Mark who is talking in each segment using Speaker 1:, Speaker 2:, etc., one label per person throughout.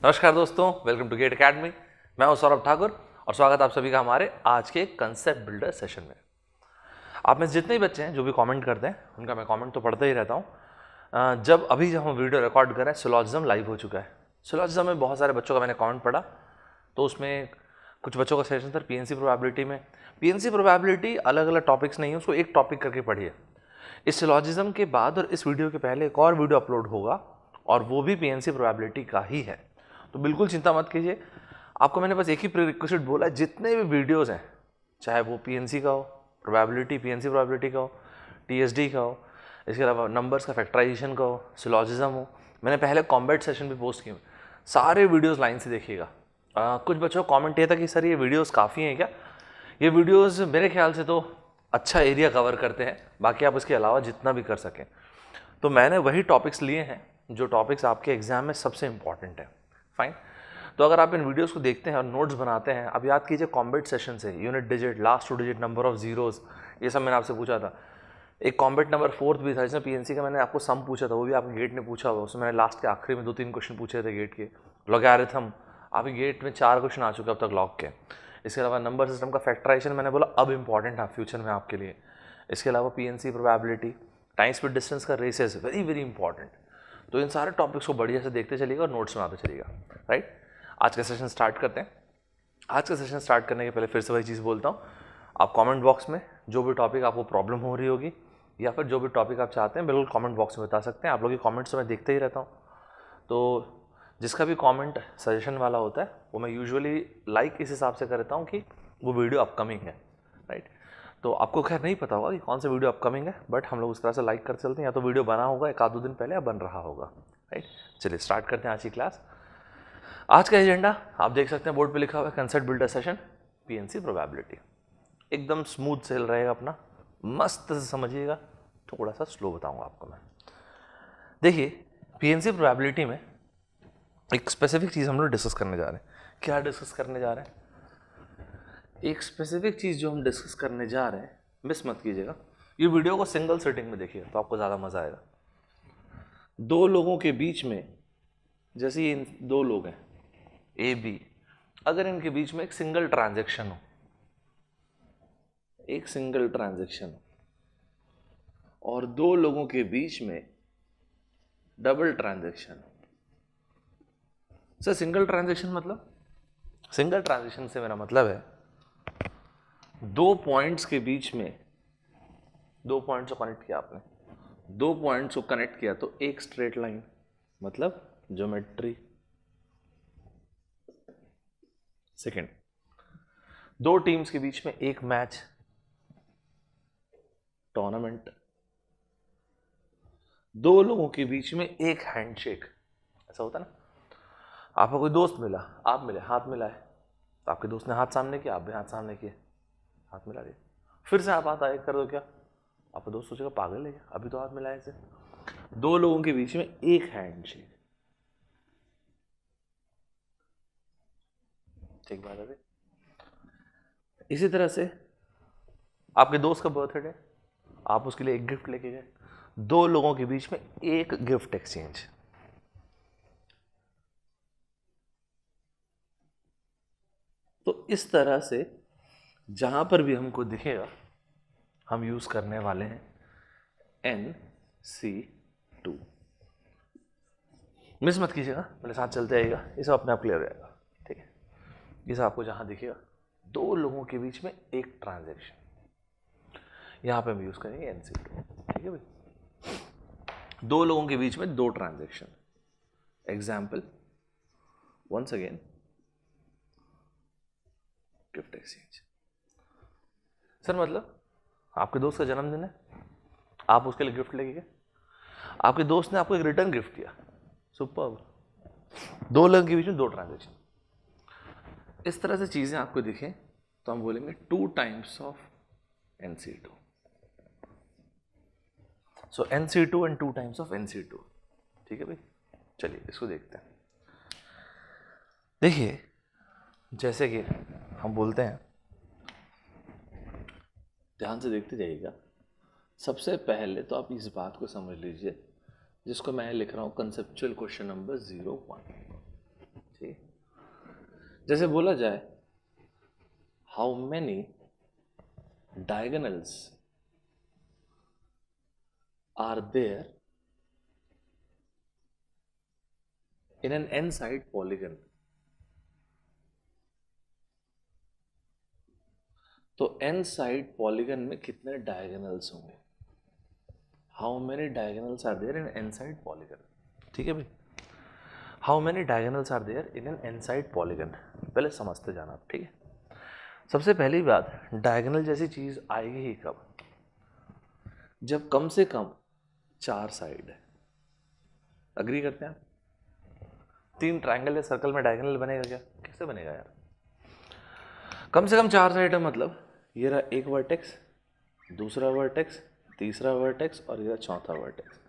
Speaker 1: नमस्कार दोस्तों, welcome to get academy. मैं हूं सौरभ ठाकुर और स्वागत आप सभी का हमारे आज के कंसेप्ट बिल्डर सेशन में। आप में जितने भी बच्चे हैं जो भी कमेंट करते हैं उनका मैं कमेंट तो पढ़ता ही रहता हूं। जब हम वीडियो रिकॉर्ड कर रहे हैं, सिलॉजिज्म लाइव हो चुका है। सिलॉजिज्म में बहुत सारे बच्चों का मैंने कमेंट पढ़ा, तो उसमें कुछ बच्चों का सेशन था पीएनसी प्रोबेबिलिटी में। पीएनसी प्रोबेबिलिटी अलग अलग टॉपिक्स नहीं है, उसको एक टॉपिक करके पढ़िए। इस सिलॉजिज्म के बाद और इस वीडियो के पहले एक और वीडियो अपलोड होगा और वो भी पीएनसी प्रोबेबिलिटी का ही है, तो बिल्कुल चिंता मत कीजिए। आपको मैंने बस एक ही प्रीरिक्विजिट बोला है, जितने भी वीडियोस हैं, चाहे वो पीएनसी का हो, प्रोबेबिलिटी पीएनसी प्रोबेबिलिटी का हो, टीएसडी का हो, इसके अलावा नंबर्स का फैक्टराइजेशन का हो, सिलॉजिज्म हो, मैंने पहले कॉम्बैट सेशन भी पोस्ट किए, सारे वीडियोस लाइन से देखिएगा। कुछ बच्चों का कमेंट ये था कि सर ये वीडियोस काफ़ी हैं क्या? ये वीडियोस मेरे ख्याल से तो अच्छा एरिया कवर करते हैं, बाकी आप इसके अलावा जितना भी कर सकें। तो मैंने वही टॉपिक्स लिए हैं जो टॉपिक्स आपके एग्जाम में सबसे इंपॉर्टेंट है। फाइन। तो अगर आप इन वीडियोस को देखते हैं और नोट्स बनाते हैं, अब याद कीजिए कॉम्बैट सेशन से unit digit, last 2 digit, number of zeros, ये सब मैंने आपसे पूछा था। एक कॉम्बैट नंबर 4 भी था जिसमें पीएनसी का मैंने आपको सम पूछा था, वो भी आपके गेट ने पूछा हुआ। उसमें मैंने लास्ट के आखिरी में 2-3 क्वेश्चन पूछे थे गेट के। लॉगरिथम आपके गेट में 4 क्वेश्चन आ चुके अब तक लॉग के। इसके अलावा नंबर सिस्टम का फैक्टराइजेशन मैंने बोला अब इंपॉर्टेंट है फ्यूचर में आपके लिए। इसके अलावा PNC probability, time speed distance का रेसेस, वेरी वेरी इंपॉर्टेंट। तो इन सारे टॉपिक्स को बढ़िया से देखते चलिएगा और नोट्स बनाते चलिएगा। राइट, आज का सेशन स्टार्ट करते हैं। आज का सेशन स्टार्ट करने के पहले फिर से वही चीज़ बोलता हूँ, आप कमेंट बॉक्स में जो भी टॉपिक आपको प्रॉब्लम हो रही होगी या फिर जो भी टॉपिक आप चाहते हैं, बिल्कुल कमेंट बॉक्स में बता सकते हैं। आप लोग के कमेंट्स तो मैं देखते ही रहता हूँ, तो जिसका भी कमेंट सजेशन वाला होता है वो मैं यूजुअली लाइक इस हिसाब से करता हूँ कि वो वीडियो अपकमिंग है। राइट, तो आपको खैर नहीं पता होगा कि कौन सा वीडियो अपकमिंग है, बट हम लोग उस तरह से लाइक कर चलते हैं, या तो वीडियो बना होगा 1-2 दिन पहले या बन रहा होगा। राइट, चलिए स्टार्ट करते हैं आज की क्लास। आज का एजेंडा आप देख सकते हैं, बोर्ड पे लिखा हुआ है concept builder session PNC probability. एकदम स्मूथ सेल रहेगा अपना, मस्त से समझिएगा। थोड़ा सा स्लो बताऊंगा आपको मैं। देखिए, पीएनसी प्रोबेबिलिटी में एक स्पेसिफिक चीज़ हम लोग डिस्कस करने जा रहे हैं। क्या डिस्कस करने जा रहे हैं? एक स्पेसिफिक चीज़ जो हम डिस्कस करने जा रहे हैं, मिस मत कीजिएगा। ये वीडियो को सिंगल सिटिंग में देखिएगा तो आपको ज़्यादा मज़ा आएगा। दो लोगों के बीच में, जैसे ये 2 लोग हैं ए बी, अगर इनके बीच में एक सिंगल ट्रांजैक्शन हो, एक सिंगल ट्रांजैक्शन और 2 लोगों के बीच में double transaction. Sir single transaction मतलब? सिंगल ट्रांजैक्शन से मेरा मतलब है 2 पॉइंट्स के बीच में, 2 पॉइंट्स को कनेक्ट किया आपने, 2 पॉइंट्स को कनेक्ट किया तो एक स्ट्रेट लाइन, मतलब ज्योमेट्री। सेकंड, 2 टीम्स के बीच में एक मैच, टूर्नामेंट। 2 लोगों के बीच में एक हैंडशेक। ऐसा होता है ना, आपका कोई दोस्त मिला, आप मिले, हाथ मिलाए, तो आपके दोस्त ने हाथ सामने किया, आप भी हाथ सामने किए, हाथ मिला दिए। फिर से आप हाथ आगे कर दो, क्या आपका दोस्त सोचेगा पागल है क्या, अभी तो हाथ मिलाए से। 2 लोगों के बीच में एक हैंडशेक, ठीक बात है। इसी तरह से आपके दोस्त का बर्थडे, आप उसके लिए एक गिफ्ट लेके गए, 2 लोगों के बीच में एक गिफ्ट एक्सचेंज। तो इस तरह से जहां पर भी हमको दिखेगा हम यूज करने वाले हैं NC2। मिस मत कीजिएगा, मेरे साथ चलते आइएगा, ये सब अपने आप क्लियर रहेगा। ठीक है, ये सब आपको जहां दिखेगा 2 लोगों के बीच में एक ट्रांजैक्शन, यहां पे हम यूज करेंगे NC2। ठीक है भाई, 2 लोगों के बीच में 2 transaction. Example once again, gift exchange. Sir मतलब आपके दोस्त का जन्मदिन है, आप उसके लिए गिफ्ट लेके गए, आपके दोस्त ने आपको एक रिटर्न गिफ्ट दिया, सुपर। 2 लोगों के बीच में 2 ट्रांजैक्शन। इस तरह से चीजें आपको दिखें तो हम बोलेंगे 2 times of NC2। So NC2 and 2 times of NC2। ठीक है भाई, चलिए इसको देखते हैं। देखिए, जैसे कि हम बोलते हैं, ध्यान से देखते जाइएगा। सबसे पहले तो आप इस बात को समझ लीजिए जिसको मैं लिख रहा हूं कंसेप्चुअल क्वेश्चन नंबर 01। ठीक, जैसे बोला जाए how many diagonals are there in N N side polygon. तो एन साइड पॉलीगन में कितने डायगोनल्स होंगे? How many diagonals are there in N side polygon. ठीक है भाई, how many diagonals are there in N N side polygon. पहले समझते जाना आप, ठीक है। सबसे पहली बात, डायगोनल जैसी चीज आएगी ही कब? जब कम से कम 4 साइड है। अग्री करते हैं आप? 3 ट्रायंगल या सर्कल में डायगोनल बनेगा क्या? कैसे बनेगा यार? कम से कम 4 साइड है, मतलब ये रहा एक वर्टेक्स, दूसरा वर्टेक्स, तीसरा वर्टेक्स और ये चौथा वर्टेक्स।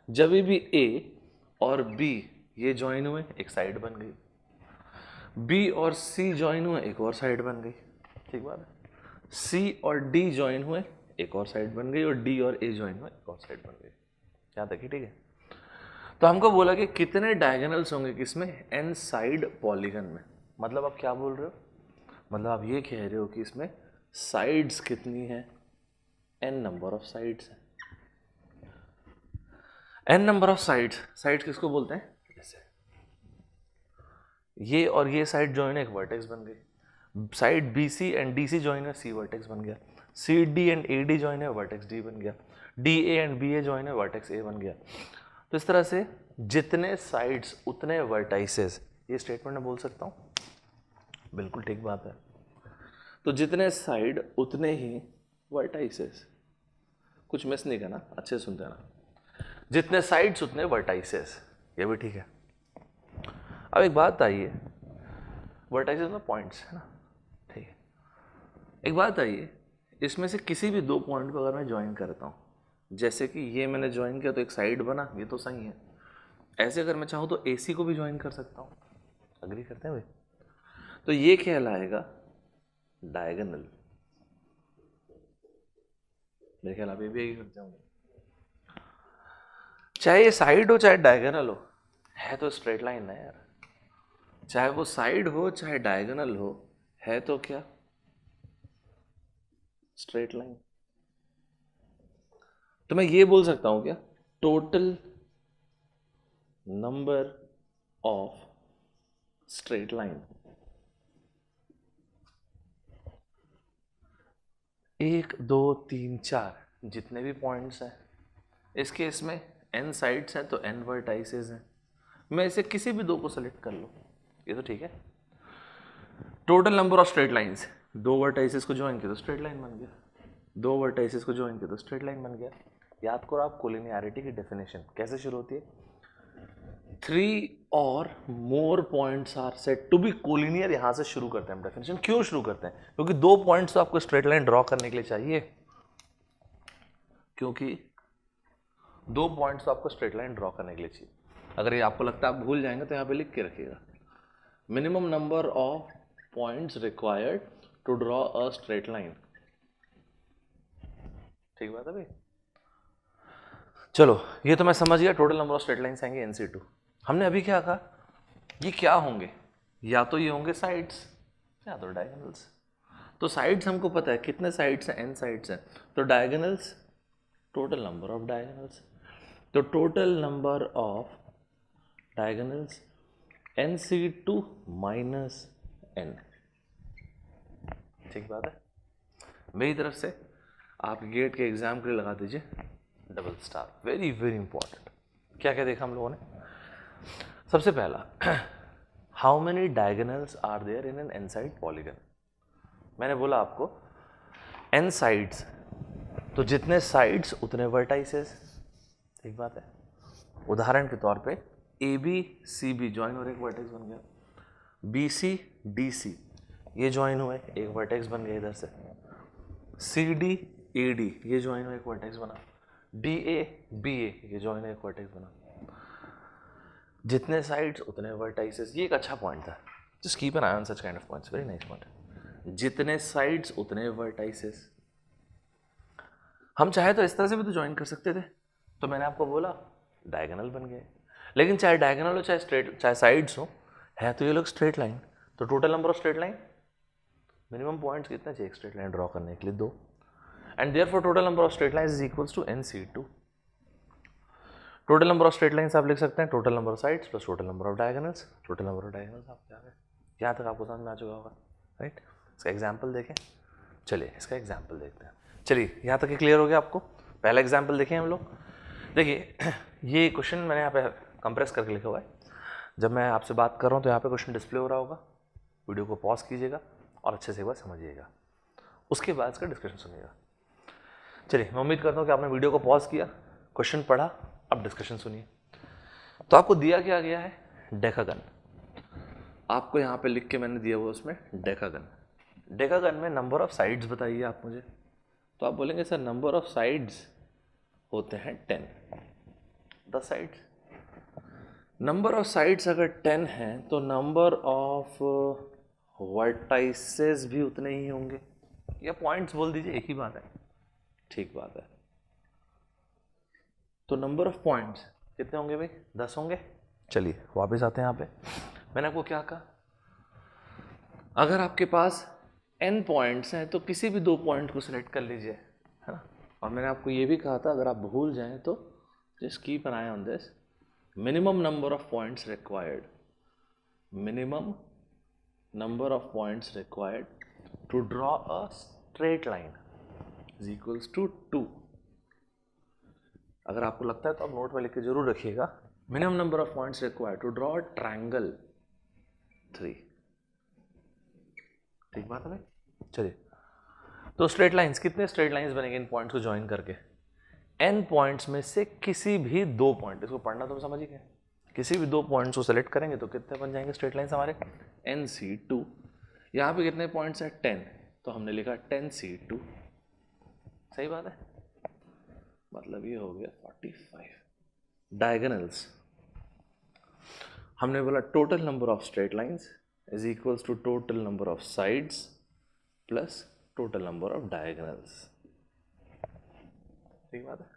Speaker 1: जब भी ए और बी ये ज्वाइन हुए एक साइड बन गई, बी और सी ज्वाइन हुए एक और साइड बन गई। ठीक बात है। सी और डी ज्वाइन हुए एक और साइड बन गई, और डी और ए ज्वाइन हुए एक और साइड बन गई। यहाँ तक ही ठीक है। तो हमको बोला कि कितने डायगोनल्स होंगे किसमें? एन साइड पॉलीगन में। मतलब आप क्या बोल रहे हो? मतलब आप ये कह रहे हो कि इसमें साइड्स कितनी है? एन नंबर ऑफ साइड्स है। N number of sides, sides किसको बोलते हैं? जैसे ये और ये साइड ज्वाइन है एक वर्टेक्स बन गई, side B C and D C join है सी वर्टेक्स बन गया, C D and A D join है वर्टेक्स डी बन गया, D A and B A join है वर्टेक्स ए बन गया। तो इस तरह से जितने साइड्स उतने वर्टाइसेस, ये स्टेटमेंट मैं बोल सकता हूँ? बिल्कुल ठीक बात है। तो जितने साइड उतने ही वर्टाइसेस, कुछ मिस नहीं करना, अच्छे से सुनते ना। जितने साइड्स उतने वर्टाइसेस, ये भी ठीक है। अब एक बात आइए, वर्टाइसेस में पॉइंट्स है ना, ठीक है। एक बात आइए, इसमें से किसी भी 2 पॉइंट को अगर मैं ज्वाइन करता हूँ, जैसे कि ये मैंने ज्वाइन किया तो एक साइड बना, ये तो सही है। ऐसे अगर मैं चाहूँ तो AC को भी ज्वाइन कर सकता हूँ। अग्री करते हैं भाई? तो ये कहलाएगा डायगोनल। मेरे ख्याल आप ये भी यही करते होंगे। चाहे ये साइड हो चाहे डायगोनल हो, है तो स्ट्रेट लाइन है यार। चाहे वो साइड हो चाहे डायगोनल हो, है तो क्या? Straight line. तो मैं ये बोल सकता हूं क्या? Total number of straight line, 1 2 3 4 जितने भी पॉइंट्स हैं, इस केस में n साइड्स हैं तो n वर्टाइसेस हैं। मैं इसे किसी भी 2 को सेलेक्ट कर लूँ, ये तो ठीक है। Total number of straight lines, 2 vertices को ज्वाइन किया तो स्ट्रेट लाइन बन गया, 2 वर्टाइसेस को ज्वाइन किया तो स्ट्रेट लाइन बन गया। याद करो आप कोलिनियरिटी की डेफिनेशन कैसे शुरू होती है? 3 और more points are set to be collinear. यहां से शुरू करते हैं हम डेफिनेशन। क्यों शुरू करते हैं? क्योंकि 2 पॉइंट्स तो आपको स्ट्रेट लाइन ड्रॉ करने के लिए चाहिए, क्योंकि 2 पॉइंट्स तो आपको स्ट्रेट लाइन ड्रॉ करने के लिए चाहिए। अगर ये आपको लगता है आप भूल जाएंगे तो यहाँ पे लिख के रखिएगा, minimum number of points required to draw a straight line. ठीक बात है भाई? चलो, ये तो मैं समझ गया, total number of straight lines आएंगे NC2। हमने अभी क्या कहा? ये क्या होंगे? या तो ये होंगे साइड्स या तो डायगोनल्स। तो साइड्स हमको पता है कितने साइड्स हैं, n साइड्स हैं। तो diagonals, total number of diagonals. तो total number of diagonals NC2 minus n। ठीक बात है? मेरी तरफ से आप गेट के एग्जाम के लिए लगा दीजिए double star, very very important. क्या क्या देखा हम लोगों ने? सबसे पहला, how many diagonals are there in N N side polygon. मैंने बोला आपको n साइड्स, तो जितने साइड्स उतने वर्टाइसेस। ठीक बात है? उदाहरण के तौर पे AB CB ज्वाइन और एक वर्टेक्स बन गया, BC DC ये ज्वाइन हुए एक वर्टेक्स बन गया इधर से, CD AD ये ज्वाइन हुए एक वर्टेक्स बना, DA BA ये ज्वाइन हुए एक वर्टेक्स बना। जितने साइड्स उतने वर्टाइसेस, ये एक अच्छा पॉइंट था। Just keep an eye on such kind of points, very nice point. जितने साइड्स उतने वर्टाइसेस। हम चाहे तो इस तरह से भी तो ज्वाइन कर सकते थे, तो मैंने आपको बोला डायगोनल बन गए। लेकिन चाहे डायगोनल हो चाहे स्ट्रेट, चाहे साइड्स हो, है तो ये लोग स्ट्रेट लाइन, तो total number of straight line, minimum points कितने चाहिए स्ट्रेट लाइन ड्रॉ करने के लिए? 2, and therefore total number of straight lines is equals to NC2। Total number of straight lines आप लिख सकते हैं total number of sides plus total number of diagonals. Total number of diagonals आप क्या है, यहाँ तक आपको समझ में आ चुका होगा, राइट? इसका एग्जाम्पल देखें, चलिए इसका एग्जाम्पल देखते हैं। चलिए यहाँ तक क्लियर हो गया आपको? पहला एग्जाम्पल देखें हम लोग। देखिए ये क्वेश्चन मैंने यहाँ पे कंप्रेस करके लिखा हुआ है, जब मैं आपसे बात कर रहा हूँ तो यहाँ पे क्वेश्चन डिस्प्ले हो रहा होगा, वीडियो को पॉज कीजिएगा और अच्छे से एक बार समझिएगा, उसके बाद इसका डिस्कशन सुनिएगा। चलिए मैं उम्मीद करता हूँ कि आपने वीडियो को पॉज किया, क्वेश्चन पढ़ा, अब डिस्कशन सुनिए। तो आपको दिया क्या गया है? डेकागन। आपको यहाँ पे लिख के मैंने दिया हुआ उसमें डेकागन। डेकागन में नंबर ऑफ साइड्स बताइए आप मुझे। तो आप बोलेंगे सर नंबर ऑफ साइड्स होते हैं 10, 10 साइड्स। नंबर ऑफ साइड्स अगर 10 हैं तो नंबर ऑफ वर्टाइसेस भी उतने ही होंगे, या पॉइंट्स बोल दीजिए, एक ही बात है, ठीक बात है। तो नंबर ऑफ पॉइंट्स कितने होंगे भाई? 10 होंगे। चलिए वापस आते हैं यहाँ पे, मैंने आपको क्या कहा, अगर आपके पास n पॉइंट्स हैं तो किसी भी 2 पॉइंट को सिलेक्ट कर लीजिए, है ना? और मैंने आपको ये भी कहा था अगर आप भूल जाएं तो just keep an eye on this, minimum number of points required, minimum number of points required to draw a straight line is equals to 2। अगर आपको लगता है तो आप नोट में लिख के जरूर रखिएगा, minimum number of points required to draw triangle 3। ठीक बात है भाई? चलिए तो स्ट्रेट लाइंस, कितने स्ट्रेट लाइंस बनेंगे इन पॉइंट्स को ज्वाइन करके? n पॉइंट्स में से किसी भी 2 पॉइंट, इसको पढ़ना तो समझ ही गए, किसी भी 2 पॉइंट्स को सेलेक्ट करेंगे तो कितने बन जाएंगे स्ट्रेट लाइंस हमारे? NC2। यहाँ पे कितने पॉइंट्स हैं? 10, तो हमने लिखा 10C2। सही बात है, मतलब ये हो गया 45। डायगोनल्स हमने बोला total number of straight lines is equals to total number of sides plus total number of diagonals. ठीक बात है।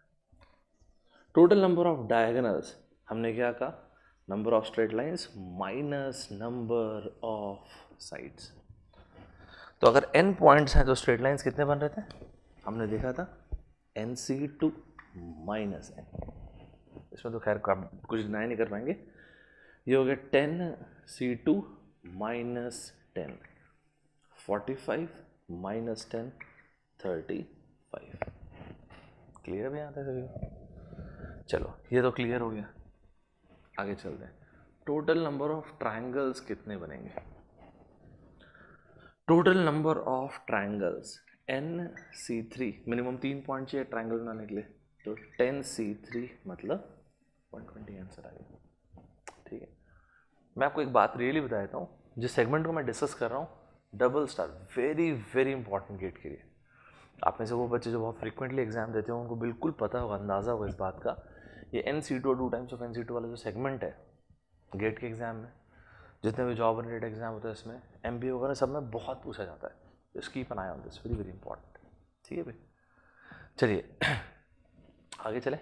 Speaker 1: टोटल नंबर ऑफ डायगोनल्स हमने क्या कहा? Number of straight lines minus number of sides. तो अगर n पॉइंट्स हैं तो स्ट्रेट लाइंस कितने बन रहे थे? हमने देखा था NC2 माइनस n। इसमें तो खैर कुछ डिनाई नहीं कर पाएंगे, ये हो गया 10C2 माइनस 10, 45 माइनस 10, 35। क्लियर भी आता है सभी को? चलो ये तो क्लियर हो गया, आगे चलते हैं। टोटल नंबर ऑफ ट्रायंगल्स कितने बनेंगे? Total number of triangles NC3, minimum 3 point चाहिए ट्रायंगल बनाने के लिए, तो 10C3 मतलब 120 आंसर आ गया। ठीक है, मैं आपको एक बात रियली बता देता हूँ, जिस सेगमेंट को मैं डिस्कस कर रहा हूँ, double star very very important gate के लिए। आप में से वो बच्चे जो बहुत फ्रीक्वेंटली एग्जाम देते हो उनको बिल्कुल पता होगा, अंदाज़ा होगा इस बात का, ये NC2 और 2 टाइम्स ऑफ NC2 वाला जो सेगमेंट है गेट के एग्जाम में, जितने भी जॉब रिलेटेड एग्जाम होते हैं इसमें MBA वगैरह सब में बहुत पूछा जाता है, तो keep an eye on this, very very important. ठीक है भाई, चलिए आगे चले।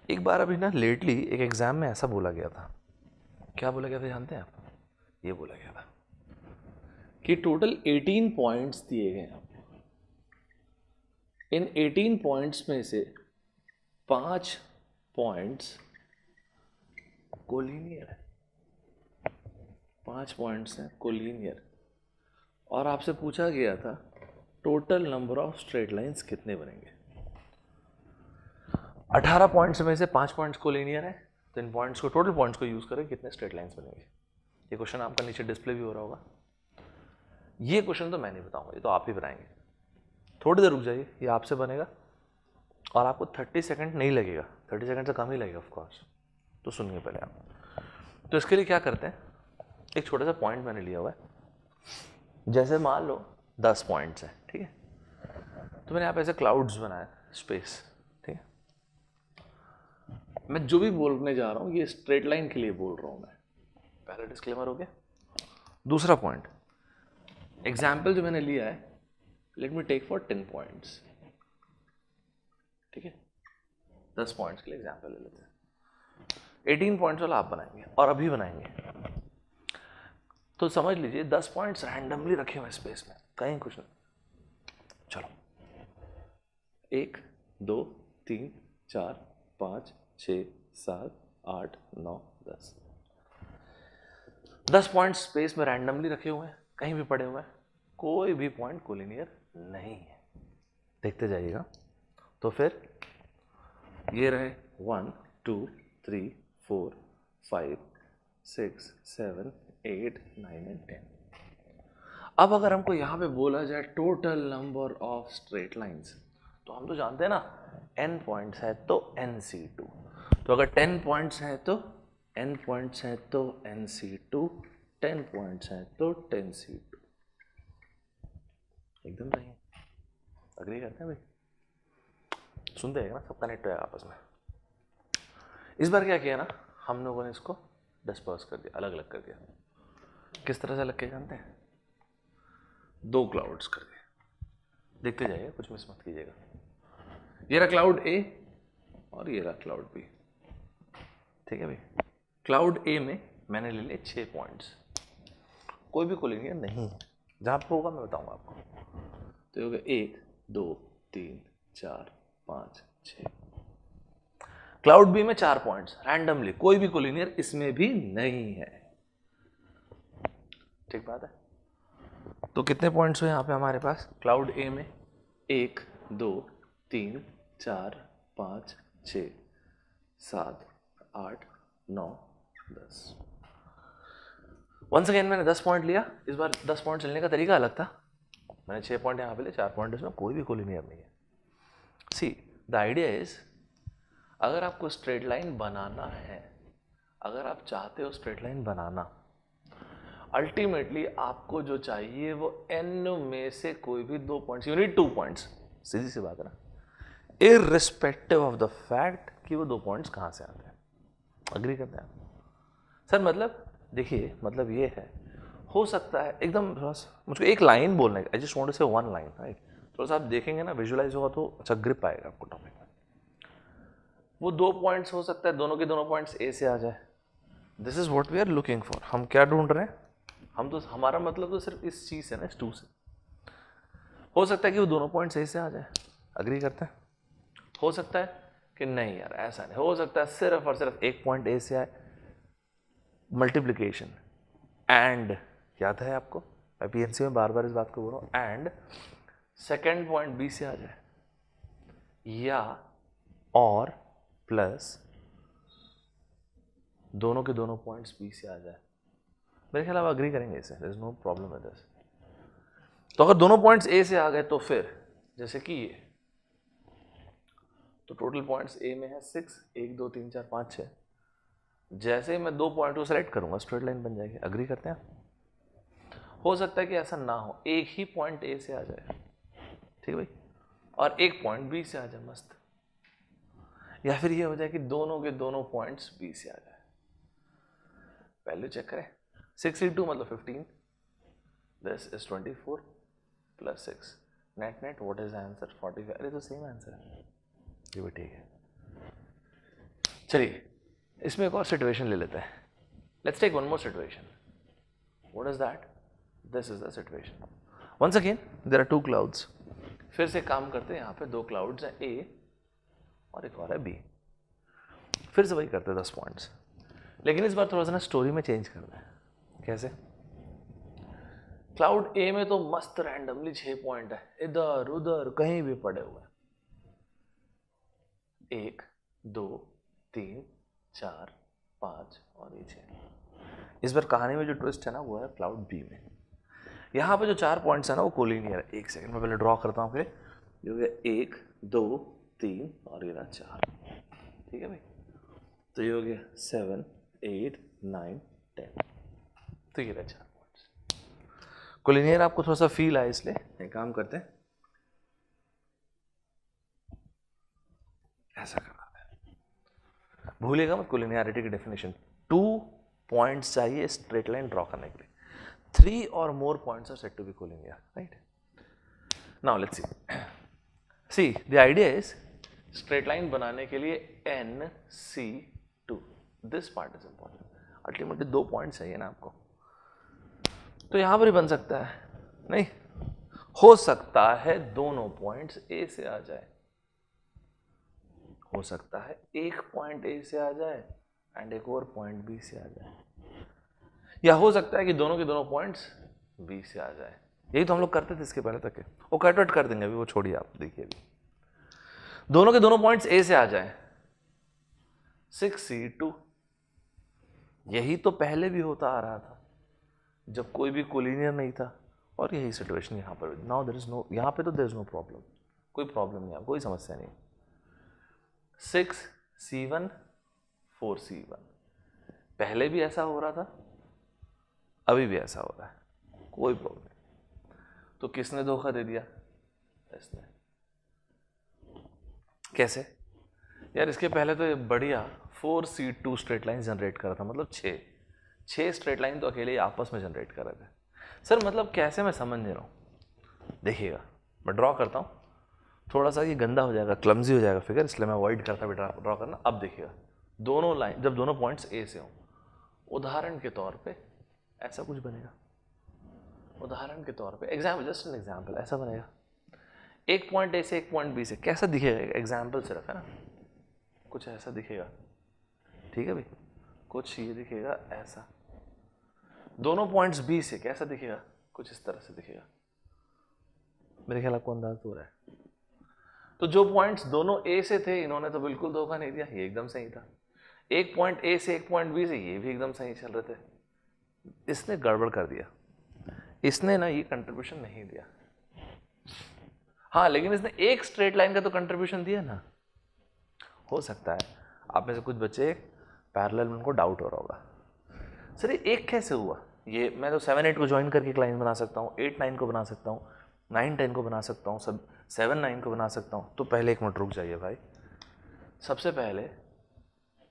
Speaker 1: एक बार अभी ना लेटली एक एग्जाम में ऐसा बोला गया था, क्या बोला गया था जानते हैं आप? ये बोला गया था कि टोटल 18 पॉइंट्स दिए गए हैं, इन 18 पॉइंट्स में से 5 पॉइंट्स कोलिनियर है, 5 पॉइंट्स हैं कोलिनियर, और आपसे पूछा गया था total number of straight lines कितने बनेंगे? 18 पॉइंट्स में से 5 पॉइंट्स कोलिनियर है, तो इन पॉइंट्स को, टोटल पॉइंट्स को यूज करें कितने स्ट्रेट लाइंस बनेंगे? ये क्वेश्चन आपका नीचे डिस्प्ले भी हो रहा होगा। ये क्वेश्चन तो मैं नहीं बताऊंगा, ये तो आप ही बनाएंगे। थोड़ी देर रुक जाइए, ये आपसे बनेगा और आपको 30 सेकंड नहीं लगेगा, 30 सेकंड से कम ही लगेगा ऑफकोर्स। तो सुनिए पहले आप, तो इसके लिए क्या करते हैं, एक छोटा सा पॉइंट मैंने लिया हुआ है, जैसे मान लो 10 पॉइंट्स हैं, ठीक है, तो मैंने यहाँ पे ऐसे क्लाउड्स बनाए, स्पेस, ठीक है। मैं जो भी बोलने जा रहा हूँ ये स्ट्रेट लाइन के लिए बोल रहा हूँ मैं, पहला डिस्क्लेमर हो गया। दूसरा पॉइंट, एग्जाम्पल जो मैंने लिया है, let me take for 10 points, ठीक है, 10 पॉइंट्स के लिए एग्जाम्पल ले लेते हैं। 18 पॉइंट्स वाला आप बनाएंगे और अभी बनाएंगे, तो समझ लीजिए 10 पॉइंट्स रैंडमली रखे हुए स्पेस में, कहीं कुछ नहीं। चलो 1 2 3 4 5 6 7 8 9 10 10 पॉइंट स्पेस में रैंडमली रखे हुए हैं, कहीं भी पड़े हुए हैं, कोई भी पॉइंट कोलिनियर नहीं है। देखते जाइएगा। तो फिर ये रहे 1 2 3 4 5 6 7 8 9 एंड 10। अब अगर हमको यहां पे बोला जाए total number of straight lines, तो हम तो जानते हैं ना n पॉइंट्स है तो nc2। तो अगर 10 पॉइंट्स है तो n पॉइंट्स है तो nc2, 10 पॉइंट्स है तो 10c2। एकदम सही है, अग्री करते हैं भाई? सुनते हैं ना, सब कनेक्ट है आपस में। इस बार क्या किया ना, हम लोगों ने इसको डिस्पर्स कर दिया, अलग अलग कर दिया। किस तरह से अलग किया जानते हैं? 2 क्लाउड्स कर दिए। देखते जाइए, कुछ मिस मत कीजिएगा। ये रहा क्लाउड ए और ये रहा क्लाउड बी। ठीक है भाई। क्लाउड ए में मैंने ले लिए 6 पॉइंट्स, कोई भी कोलिनियर नहीं है। जहां पर होगा मैं बताऊंगा आपको। तो ये हो गया 1 2 3 4 5 6। क्लाउड बी में 4 पॉइंट्स रैंडमली, कोई भी कोलिनियर इसमें भी नहीं है। ठीक बात है। तो कितने पॉइंट्स हुए यहाँ पे हमारे पास? क्लाउड ए में 1 2 3 4 5 6 7 8 9 10। वंस अगेन मैंने 10 पॉइंट लिया। इस बार 10 पॉइंट लेने का तरीका अलग था। मैंने 6 पॉइंट यहाँ पे लिए, 4 पॉइंट इसमें, कोई भी कोलिनियर नहीं है। सी द आइडिया इज, अगर आपको स्ट्रेट लाइन बनाना है, अगर आप चाहते हो स्ट्रेट लाइन बनाना, अल्टीमेटली आपको जो चाहिए वो n में से कोई भी 2 पॉइंट्स, यू नीड 2 पॉइंट्स। सीधी सी बात है ना, इररिस्पेक्टिव ऑफ द फैक्ट कि वो 2 पॉइंट्स कहाँ से आते हैं। अग्री करते हैं सर? मतलब देखिए, मतलब ये है, हो सकता है एकदम थोड़ा सा मुझको एक लाइन बोलना है, आई जस्ट वांट टू से 1 लाइन, राइट? थोड़ा सा आप देखेंगे ना, विजुअलाइज होगा तो अच्छा ग्रिप आएगा आपको टॉपिक में। वो 2 पॉइंट्स हो सकता है दोनों के दोनों पॉइंट्स ए से आ जाए। This is what we are looking for. हम क्या ढूंढ रहे हैं? हम तो, हमारा मतलब तो सिर्फ इस चीज से ना, इस 2 से। हो सकता है कि वो दोनों पॉइंट्स ए से आ जाए, अग्री करते हैं? हो सकता है कि नहीं यार ऐसा नहीं हो सकता है, सिर्फ और सिर्फ एक पॉइंट ए से आए, मल्टीप्लीकेशन एंड, याद है आपको? मैं पीएनसी में बार बार इस बात को बोल रहा हूं, एंड सेकेंड पॉइंट बी से आ जाए, या और प्लस दोनों के दोनों पॉइंट्स बी से आ जाए। मेरे ख्याल आप अग्री करेंगे इसे, there is no problem with this. तो अगर दोनों पॉइंट्स ए से आ गए तो फिर जैसे कि ये, तो टोटल पॉइंट्स ए में है 6, 1 2 3 4 5 6। जैसे ही मैं 2 पॉइंट को सेलेक्ट करूंगा स्ट्रेट लाइन बन जाएगी। अग्री करते हैं? हो सकता है कि ऐसा ना हो, एक ही पॉइंट ए से आ जाए, ठीक है भाई, और एक पॉइंट बी से आ जाए, मस्त। या फिर ये हो जाए कि दोनों के दोनों पॉइंट्स बी से आ जाए। वैल्यू चेक करें, 6 into 2 मतलब 15, this is 24 plus 6, net net what is answer? 45। अरे तो सेम आंसर है, ये भी ठीक है। चलिए इसमें एक और सिचुएशन ले लेते हैं। Let's take one more situation. What is that? This is the situation. Once again there are 2 clouds. फिर से काम करते हैं, यहाँ पे 2 क्लाउड्स हैं, ए और एक और है बी। फिर से वही करते हैं 10 पॉइंट्स, लेकिन इस बार थोड़ा सा ना स्टोरी में चेंज करना है। कैसे? क्लाउड ए में तो मस्त रैंडमली 6 पॉइंट है, इधर उधर कहीं भी पड़े हुए हैं, 1 2 3 4 5 और ये 6। इस बार कहानी में जो ट्विस्ट है ना वो है क्लाउड बी में। यहाँ पे जो 4 पॉइंट्स है ना वो कोलिनियर है। एक सेकंड में पहले ड्रॉ करता हूँ, फिर ये हो गया 1 2 3 और ये रहा 4। ठीक है भाई, तो ये हो गया 7 8 9 10। तो ये रहा 4 पॉइंट्स कोलिनियर। आपको थोड़ा सा फील आया, इसलिए एक काम करते हैं, ऐसा करना है। भूलिएगा मत कोलिनियरिटी की डेफिनेशन। 2 पॉइंट्स चाहिए स्ट्रेट लाइन ड्रॉ करने के लिए। 3 or more points are said to be collinear, right? Now let's see. See, the idea is straight line बनाने के लिए NC2. This part is important. Ultimately 2 points चाहिए ना आपको। तो यहां पर ही बन सकता है, नहीं हो सकता है दोनों पॉइंट्स ए से आ जाए, हो सकता है एक पॉइंट ए से आ जाए एंड एक और पॉइंट बी से आ जाए, या हो सकता है कि दोनों के दोनों पॉइंट्स बी से आ जाए। यही तो हम लोग करते थे इसके पहले तक के, वो कट वट कर देंगे अभी, वो छोड़िए आप, देखिए अभी दोनों के दोनों पॉइंट्स ए से आ जाए 6C2, यही तो पहले भी होता आ रहा था जब कोई भी कोलिनियर नहीं था, और यही सिचुएशन यहाँ पर। नाउ देयर इज नो, यहाँ पे तो देयर इज नो प्रॉब्लम, कोई प्रॉब्लम नहीं है, कोई समस्या नहीं। 6C1 4C1, पहले भी ऐसा हो रहा था, अभी भी ऐसा हो रहा है, कोई प्रॉब्लम नहीं। तो किसने धोखा दे दिया? इसने। कैसे यार? इसके पहले तो ये बढ़िया 4C2 स्ट्रेट लाइन जनरेट कर रहा था, मतलब 6 स्ट्रेट लाइन तो अकेले ही आपस में जनरेट कर रहे थे। सर मतलब कैसे? मैं समझ नहीं रहा हूँ। देखिएगा मैं ड्रॉ करता हूँ, थोड़ा सा ये गंदा हो जाएगा, क्लमजी हो जाएगा फिगर, इसलिए मैं अवॉइड करता भी ड्रॉ करना। अब देखिएगा दोनों लाइन, जब दोनों पॉइंट्स ए से हों, उदाहरण के तौर पे ऐसा कुछ बनेगा, उदाहरण के तौर पे एग्जाम्पल, जस्ट एन एग्जाम्पल, ऐसा बनेगा। एक पॉइंट ए से एक पॉइंट बी से कैसा दिखेगा? एग्जाम्पल सिर्फ है ना, कुछ ऐसा दिखेगा, ठीक है भाई, कुछ ये दिखेगा ऐसा। दोनों पॉइंट्स बी से कैसा दिखेगा? कुछ इस तरह से दिखेगा। मेरे ख्याल आपको अंदाज हो रहा है। तो जो पॉइंट्स दोनों ए से थे, इन्होंने तो बिल्कुल धोखा नहीं दिया, ये एकदम सही था। एक पॉइंट ए से एक पॉइंट बी से, ये भी एकदम सही चल रहे थे। इसने गड़बड़ कर दिया, इसने ना ये कंट्रीब्यूशन नहीं दिया। हाँ लेकिन इसने एक स्ट्रेट लाइन का तो कंट्रीब्यूशन दिया ना। हो सकता है आप में से कुछ बच्चे पैरेलल में उनको डाउट हो रहा होगा, सर ये एक कैसे हुआ? ये मैं तो 7-8 को ज्वाइन करके एक लाइन बना सकता हूँ, 8-9 को बना सकता हूँ, 9-10 को बना सकता हूँ, सब 7-9 को बना सकता हूँ। तो पहले एक मिनट रुक जाइए भाई, सबसे पहले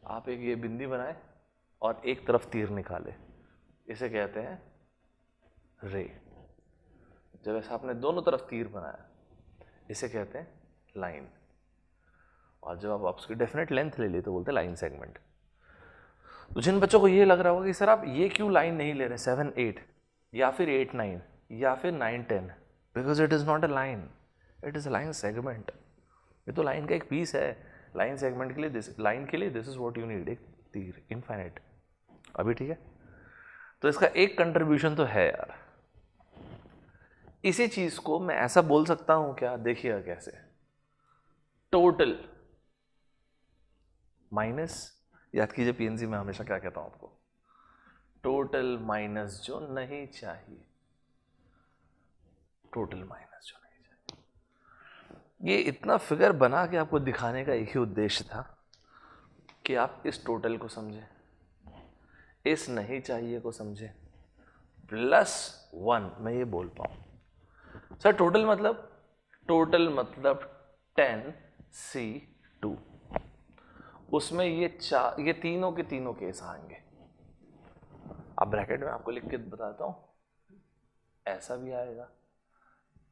Speaker 1: आप एक ये बिंदी बनाए और एक तरफ तीर निकाले, इसे कहते हैं रे। जब ऐसा आपने दोनों तरफ तीर बनाया, इसे कहते हैं लाइन। और जब आप उसकी डेफिनेट लेंथ ले ली तो बोलते हैं लाइन सेगमेंट। तो जिन बच्चों को ये लग रहा होगा कि सर आप ये क्यों लाइन नहीं ले रहे 7-8 या फिर 8-9 या फिर 9-10, because it is not a line, it is a line segment. ये तो लाइन का एक पीस है। लाइन सेगमेंट के लिए लाइन के लिए this is what you need, एक तीर, इनफाइनाइट। अभी ठीक है? तो इसका एक कंट्रीब्यूशन तो है यार। इसी चीज को मैं ऐसा बोल सकता हूं क्या? देखिएगा कैसे, टोटल माइनस, याद कीजिए पीएनसी में हमेशा क्या कहता हूं आपको, टोटल माइनस जो नहीं चाहिए, टोटल माइनस जो नहीं चाहिए। ये इतना फिगर बना के आपको दिखाने का एक ही उद्देश्य था कि आप इस टोटल को समझें, इस नहीं चाहिए को समझें, +1 मैं ये बोल पाऊं। सर टोटल मतलब? टोटल मतलब 10C2, उसमें ये तीनों के तीनों केस आएंगे। अब ब्रैकेट में आपको लिख के बताता हूं, ऐसा भी आएगा,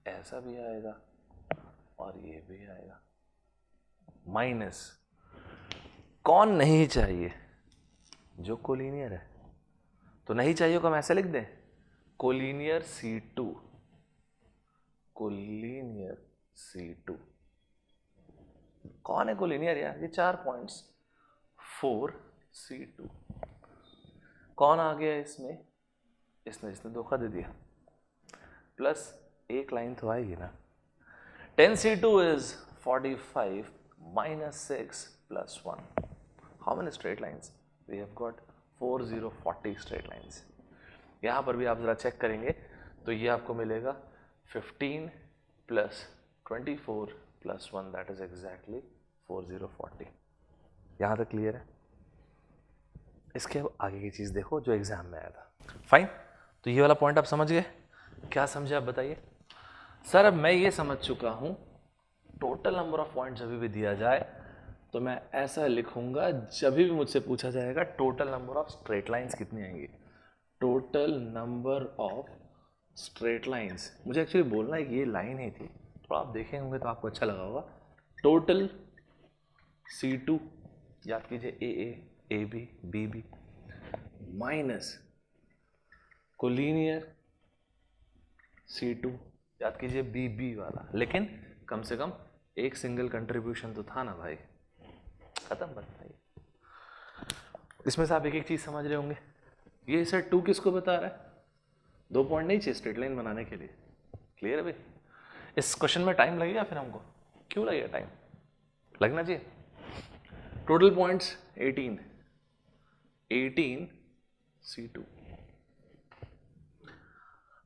Speaker 1: ऐसा भी आएगा और ये भी आएगा। माइनस कौन नहीं चाहिए? जो कोलिनियर है। तो नहीं चाहिए को हम ऐसे लिख दें, कोलिनियर C2, कोलिनियर C2। कौन है कोलिनियर यार? ये 4 पॉइंट्स 4C2। कौन आ गया इसमें? इसने धोखा दे दिया, प्लस एक लाइन तो आएगी ना। 10C2 is 45 minus 6 plus 1. How many straight lines? We have got 40 straight lines. यहाँ पर भी आप ज़रा चेक करेंगे तो ये आपको मिलेगा 15 plus 24 plus 1, that is exactly 4040. यहाँ तक क्लियर है? इसके अब आगे की चीज़ देखो जो एग्जाम में आया था। फाइन, तो ये वाला पॉइंट आप समझ गए? क्या समझे आप बताइए? सर अब मैं ये समझ चुका हूं, टोटल नंबर ऑफ पॉइंट्स जब भी दिया जाए तो मैं ऐसा लिखूंगा, जब भी मुझसे पूछा जाएगा total number of straight lines कितनी आएंगी, total number of straight lines. मुझे एक्चुअली बोलना है कि ये लाइन ही थी, तो आप देखे होंगे तो आपको अच्छा लगा होगा। टोटल C2, याद कीजिए AA, AB, BB, minus collinear C2, याद कीजिए BB वाला, लेकिन कम से कम एक सिंगल कंट्रीब्यूशन तो था ना भाई। खत्म बात भाई। इसमें से आप एक एक चीज समझ रहे होंगे। ये सेट 2 किसको बता रहा है? 2 पॉइंट नहीं चाहिए स्ट्रेट लाइन बनाने के लिए। क्लियर है भाई? इस क्वेश्चन में टाइम लगेगा फिर हमको? क्यों लगेगा टाइम? लगना चाहिए। Total points 18 C2।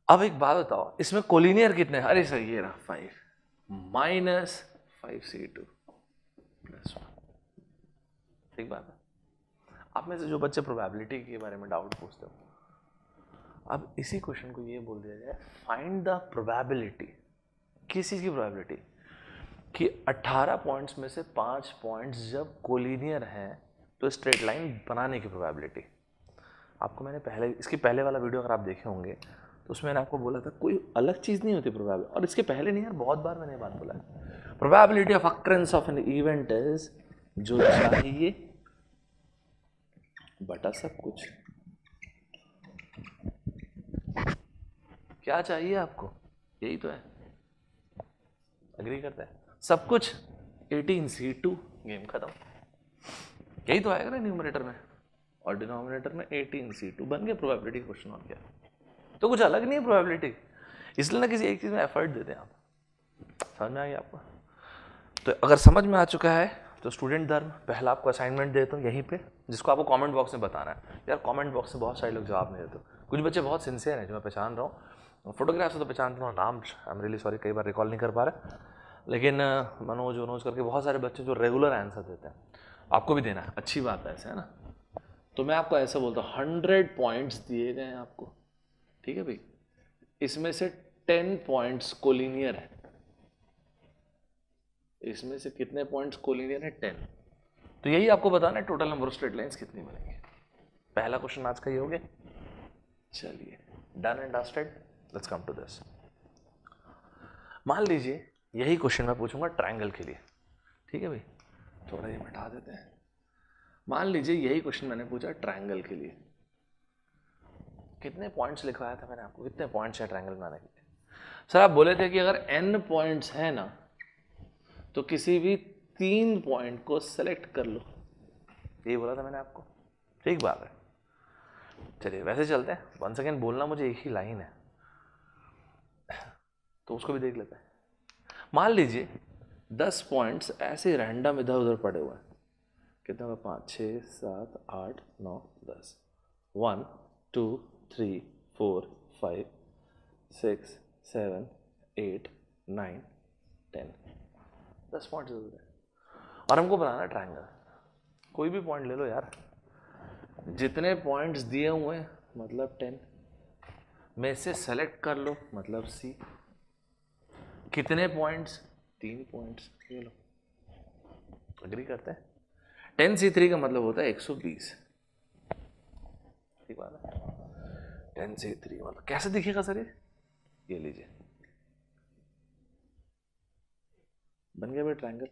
Speaker 1: अब एक बात बताओ, इसमें कोलिनियर कितने हैं? अरे सर ये रहा 5 माइनस 5C2 प्लस 1। ठीक बात है। आप में से जो बच्चे प्रोबेबिलिटी के बारे में डाउट पूछते हो, अब इसी क्वेश्चन को ये बोल दिया जाए, फाइंड द प्रोबेबिलिटी। किस चीज की प्रोबेबिलिटी? कि 18 पॉइंट्स में से 5 पॉइंट्स जब कोलिनियर हैं तो स्ट्रेट लाइन बनाने की प्रोबेबिलिटी। आपको मैंने इसके पहले वाला वीडियो अगर आप देखे होंगे तो उसमें मैंने आपको बोला था कोई अलग चीज नहीं होती प्रोबेबिलिटी। और इसके पहले नहीं यार, बहुत बार मैंने ये बात बोला है। Probability of occurrence of an event is जो चाहिए बटा सब कुछ। क्या चाहिए आपको? यही तो है। अग्री करता है? सब कुछ 18C2, गेम खत्म। यही तो आएगा ना न्यूमरेटर में, और डिनोमिनेटर में 18C2 बन गया प्रोबेबिलिटी क्वेश्चन। और क्या? तो कुछ अलग नहीं है प्रोबेबिलिटी, इसलिए ना किसी एक चीज में एफर्ट देते हैं आप। समझ में आ गया आपको? तो अगर समझ में आ चुका है तो स्टूडेंट धर्म पहला आपको असाइनमेंट देता हूँ यहीं पे, जिसको आपको कमेंट बॉक्स में बताना है। यार कमेंट बॉक्स में बहुत सारे लोग जवाब नहीं देते। कुछ बच्चे बहुत सिंसियर हैं जो मैं पहचान रहा हूँ, फोटोग्राफ से तो पहचानता हूँ, नाम आई एम रियली सॉरी कई बार रिकॉल नहीं कर पा रहे, लेकिन मनोज करके बहुत सारे बच्चे जो रेगुलर आंसर देते हैं। आपको भी देना है, अच्छी बात है ऐसे, है ना? तो मैं आपको ऐसा बोलता हूँ 100 पॉइंट्स दिए गए हैं आपको, ठीक है भाई? इसमें से 10 पॉइंट्स कोलिनियर है। इसमें से कितने पॉइंट्स कोलिनियर है? 10। तो यही आपको बताना है total number of straight lines कितनी बनेंगे। पहला क्वेश्चन आज का ये हो गया। चलिए, done and dusted, let's come to this. मान लीजिए यही क्वेश्चन मैं पूछूंगा ट्रायंगल के लिए, ठीक है भाई? थोड़ा ये मिटा देते हैं। मान लीजिए यही क्वेश्चन मैंने पूछा ट्रायंगल के लिए। कितने पॉइंट्स लिखवाया था मैंने आपको? कितने पॉइंट्स है ट्रायंगल बनाने के लिए? सर आप बोले थे कि अगर n पॉइंट्स है ना तो किसी भी 3 पॉइंट को सेलेक्ट कर लो, यही बोला था मैंने आपको। ठीक बात है। चलिए वैसे चलते हैं। वन सेकेंड बोलना मुझे एक ही लाइन है तो उसको भी देख लेते हैं। मान लीजिए 10 पॉइंट्स ऐसे रैंडम इधर उधर पड़े हुए हैं। कितने होगा? 5 6 7 8 9 10। 1 2 3 4 5 6 7 8 9 10। 10 पॉइंट्स इधर है और हमको बनाना है ट्रायंगल। कोई भी पॉइंट ले लो यार, जितने पॉइंट्स दिए हुए हैं मतलब 10 में से सेलेक्ट कर लो मतलब C। कितने पॉइंट्स? 3 पॉइंट्स ले लो। अग्री करते हैं? 10C3 का मतलब होता है 120। ठीक बात है? 10C3 मतलब कैसे दिखेगा सर ये लीजिए, बन गया भाई ट्रायंगल।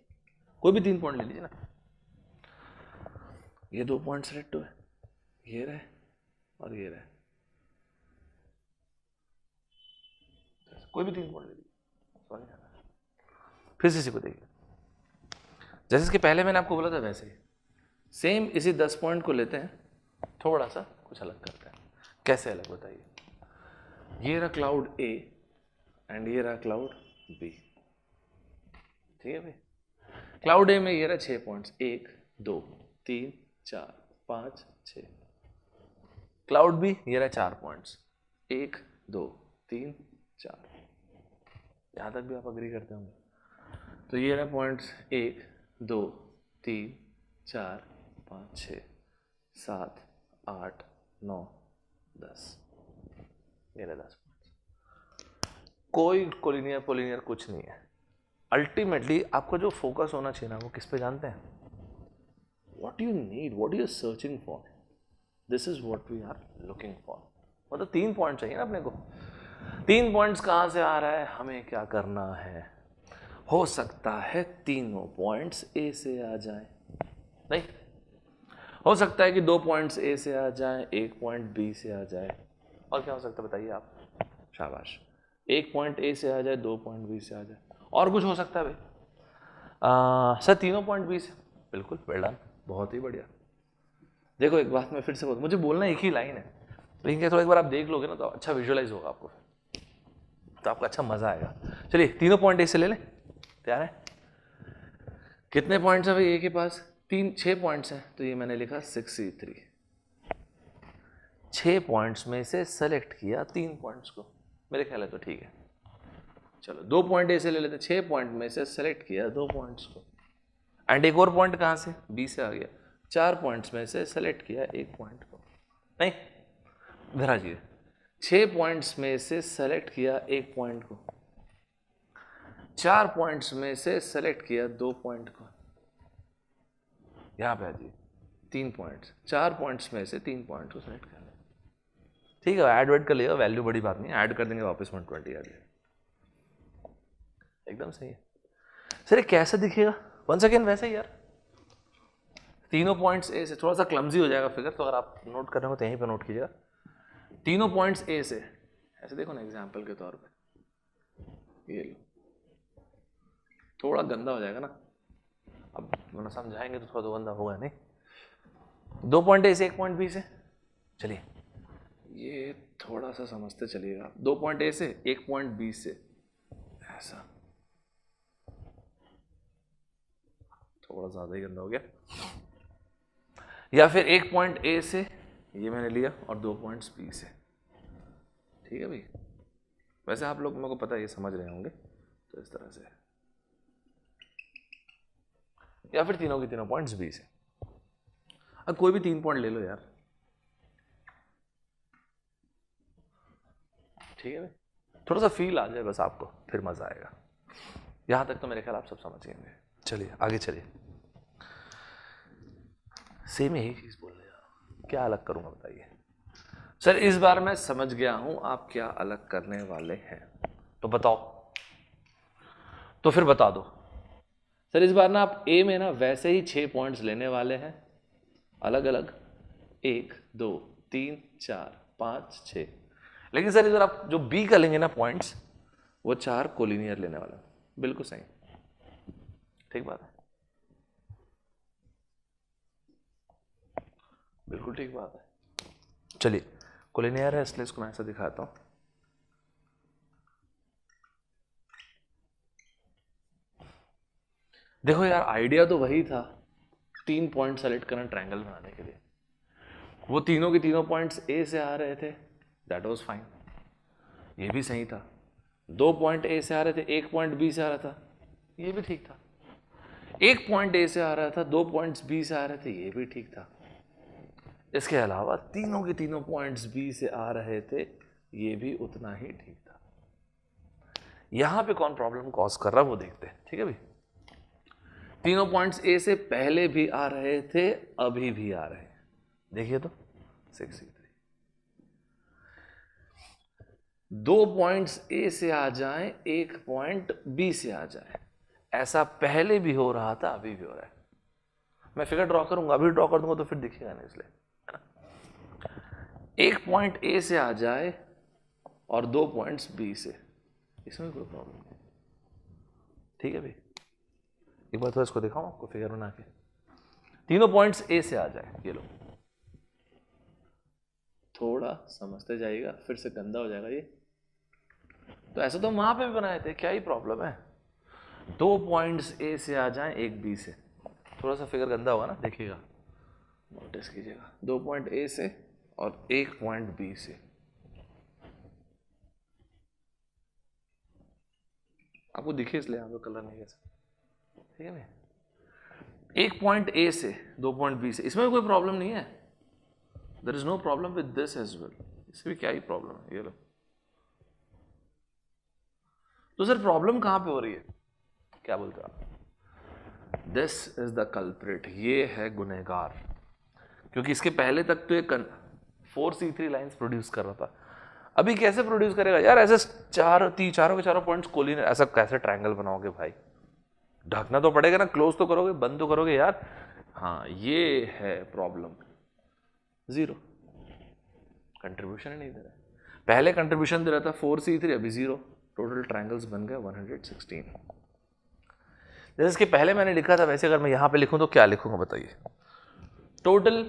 Speaker 1: कोई भी 3 पॉइंट ले लीजिए ना। ये 2 पॉइंट सेलेक्ट हुए, ये रहे और ये रहे। कोई भी 3 पॉइंट ले लीजिए। फिर से इसी को देखिए, जैसे इसके पहले मैंने आपको बोला था वैसे ही सेम इसी 10 पॉइंट को लेते हैं, थोड़ा सा कुछ अलग करते हैं। कैसे अलग बताइए? ये रहा क्लाउड A एंड ये रहा क्लाउड B। ठीक है भाई? क्लाउड A में ये रहा 6 पॉइंट्स, 1 2 3 4 5 6। क्लाउड B ये रहा 4 पॉइंट्स, 1 2 3 4। यहां तक भी आप अग्री करते होंगे? तो ये रहा पॉइंट्स 1 2 3 4 5 6 7 8 9 10। ये रहा 10 पॉइंट्स। कोई कोलिनियर पोलिनियर कुछ नहीं है। अल्टीमेटली आपको जो फोकस होना चाहिए ना वो किस पे जानते हैं? What you need, what you are searching for, this is what we are looking for. मतलब 3 पॉइंट चाहिए ना अपने को। 3 पॉइंट्स कहां से आ रहा है? हमें क्या करना है? हो सकता है तीनों पॉइंट्स A से आ जाए, नहीं हो सकता है कि 2 पॉइंट्स A से आ जाए, 1 पॉइंट B से आ जाए, और क्या हो सकता है बताइए आप? शाबाश, एक पॉइंट ए से आ जाए, 2 पॉइंट बी से आ जाए, और कुछ हो सकता है भाई? सर तीनों पॉइंट बी से, बिल्कुल, वेल डन, बहुत ही बढ़िया। देखो एक बात मैं फिर से बोलूँ, मुझे बोलना एक ही लाइन है, लेकिन थोड़ा एक बार आप देख लोगे ना तो अच्छा विजुअलाइज होगा आपको, तो आपको अच्छा मजा आएगा। चलिए तीनों पॉइंट ए से ले लें, तैयार है? कितने पॉइंट्स है भाई ए के पास? 6 पॉइंट्स हैं, तो ये मैंने लिखा 6C3। 6 पॉइंट्स में से सेलेक्ट किया 3 पॉइंट्स को, मेरे ख्याल है तो ठीक है। चलो 2 पॉइंट ए से ले लेते हैं, 6 पॉइंट में से सेलेक्ट किया 2 पॉइंट्स को, एंड एक और पॉइंट कहाँ से? बी से आ गया। 4 पॉइंट्स में से सेलेक्ट किया 1 पॉइंट को, नहीं इधर आ जाइए, 6 पॉइंट्स में से सेलेक्ट किया 1 पॉइंट को, 4 पॉइंट्स में से सेलेक्ट किया 2 पॉइंट को, यहां पे आ जाइए 3 पॉइंट्स, 4 पॉइंट्स में से 3 पॉइंट को सेलेक्ट कर लें, ठीक है, ऐड वेड कर लिएगा, वैल्यू बड़ी बात नहीं, ऐड कर देंगे वापस 120 आ जाए, एकदम सही है। सर ये कैसे दिखेगा? वंस अगेन वैसे ही यार, तीनों पॉइंट्स ए से, थोड़ा सा क्लमजी हो जाएगा फिगर, तो अगर आप नोट कर रहे हो तो यहीं पे नोट कीजिएगा। तीनों पॉइंट्स ए से, ऐसे देखो ना एग्जांपल के तौर पे, ये लो, थोड़ा गंदा हो जाएगा ना, अब मतलब समझाएंगे तो थोड़ा तो गंदा होगा नहीं। 2 पॉइंट ए से 1 पॉइंट बी से, चलिए ये थोड़ा सा समझते चलिएगा। 2 पॉइंट ए से 1 पॉइंट बी से, ऐसा थोड़ा ज्यादा ही गंदा हो गया। या फिर 1 पॉइंट ए से, ये मैंने लिया, और 2 पॉइंट्स बी से, ठीक है भाई। वैसे आप लोग मेरे को पता है ये समझ रहे होंगे, तो इस तरह से, या फिर तीनों के तीनों पॉइंट्स बी से। अब कोई भी 3 पॉइंट ले लो यार, ठीक है भाई, थोड़ा सा फील आ जाए बस आपको, फिर मजा आएगा। यहां तक तो मेरे ख्याल आप सब समझ गए। चलिए आगे चलिए, सेम यही चीज बोल रहे हैं, क्या अलग करूंगा बताइए? सर इस बार मैं समझ गया हूं आप क्या अलग करने वाले हैं, तो बताओ, तो फिर बता दो। सर इस बार ना आप ए में ना वैसे ही 6 पॉइंट्स लेने वाले हैं, अलग अलग, 1 2 3 4 5 6, लेकिन सर इधर आप जो बी का लेंगे ना पॉइंट्स, वो 4 कोलिनियर लेने वाला। बिल्कुल सही, ठीक बात है, बिल्कुल ठीक बात है। चलिए कोलिनियर है इसलिए इसको मैं ऐसा दिखाता हूं। देखो यार आइडिया तो वही था, 3 पॉइंट सेलेक्ट करना ट्रायंगल बनाने के लिए, वो तीनों के तीनों पॉइंट्स ए से आ रहे थे, दैट वाज फाइन, ये भी सही था। 2 पॉइंट ए से आ रहे थे, 1 पॉइंट बी से आ रहा था, ये भी ठीक था। 1 पॉइंट ए से आ रहा था, 2 पॉइंट्स बी से आ रहे थे, ये भी ठीक था। इसके अलावा तीनों के तीनों पॉइंट्स बी से आ रहे थे, ये भी उतना ही ठीक था। यहां पे कौन प्रॉब्लम कॉज कर रहा है वो देखते हैं, ठीक है भाई। तीनों पॉइंट्स ए से पहले भी आ रहे थे, अभी भी आ रहे हैं, देखिए तो 6C3। 2 पॉइंट्स ए से आ जाएं, 1 पॉइंट बी से आ जाए, ऐसा पहले भी हो रहा था, अभी भी हो रहा है। मैं फिगर ड्रॉ करूंगा, अभी ड्रॉ कर दूंगा तो फिर दिखेगा नहीं, इसलिए 1 पॉइंट ए से आ जाए और 2 पॉइंट्स बी से, इसमें कोई प्रॉब्लम नहीं, ठीक है भाई। एक बार तो इसको दिखाऊं आपको फिगर बना के, तीनों पॉइंट्स ए से आ जाए, ये लो, थोड़ा समझते जाइएगा, फिर से गंदा हो जाएगा ये, तो ऐसा तो वहां पे भी बनाए थे, क्या ही प्रॉब्लम है? 2 पॉइंट्स ए से आ जाएं, 1 बी से, थोड़ा सा फिगर गंदा होगा ना, देखिएगा, नोटिस कीजिएगा, 2 पॉइंट ए से और 1 पॉइंट बी से, आपको दिखे इसलिए यहाँ पे कलर नहीं है, ठीक है भाई। 1 पॉइंट ए से 2 पॉइंट बी से, इसमें भी कोई प्रॉब्लम नहीं है, there is no problem with this as well, इसमें क्या ही प्रॉब्लम है, ये लो। तो सर प्रॉब्लम कहां पे हो रही है, क्या बोलते हो आप? दिस इज द कल्प्रिट, ये है गुनहगार, क्योंकि इसके पहले तक तो ये 4C3 लाइंस प्रोड्यूस कर रहा था, अभी कैसे प्रोड्यूस करेगा यार? ऐसे चारों के चारों पॉइंट्स कोलिनियर, ऐसा कैसे ट्रायंगल बनाओगे भाई? ढकना तो पड़ेगा ना, क्लोज तो करोगे, बंद तो करोगे यार। हाँ ये है प्रॉब्लम, 0 कंट्रीब्यूशन ही नहीं दे रहा है, पहले कंट्रीब्यूशन दे रहा था 4C3, अभी 0, टोटल ट्रायंगल्स बन गए 116। जैसे इसके पहले मैंने लिखा था वैसे अगर मैं यहां पे लिखूं तो क्या लिखूंगा बताइए? टोटल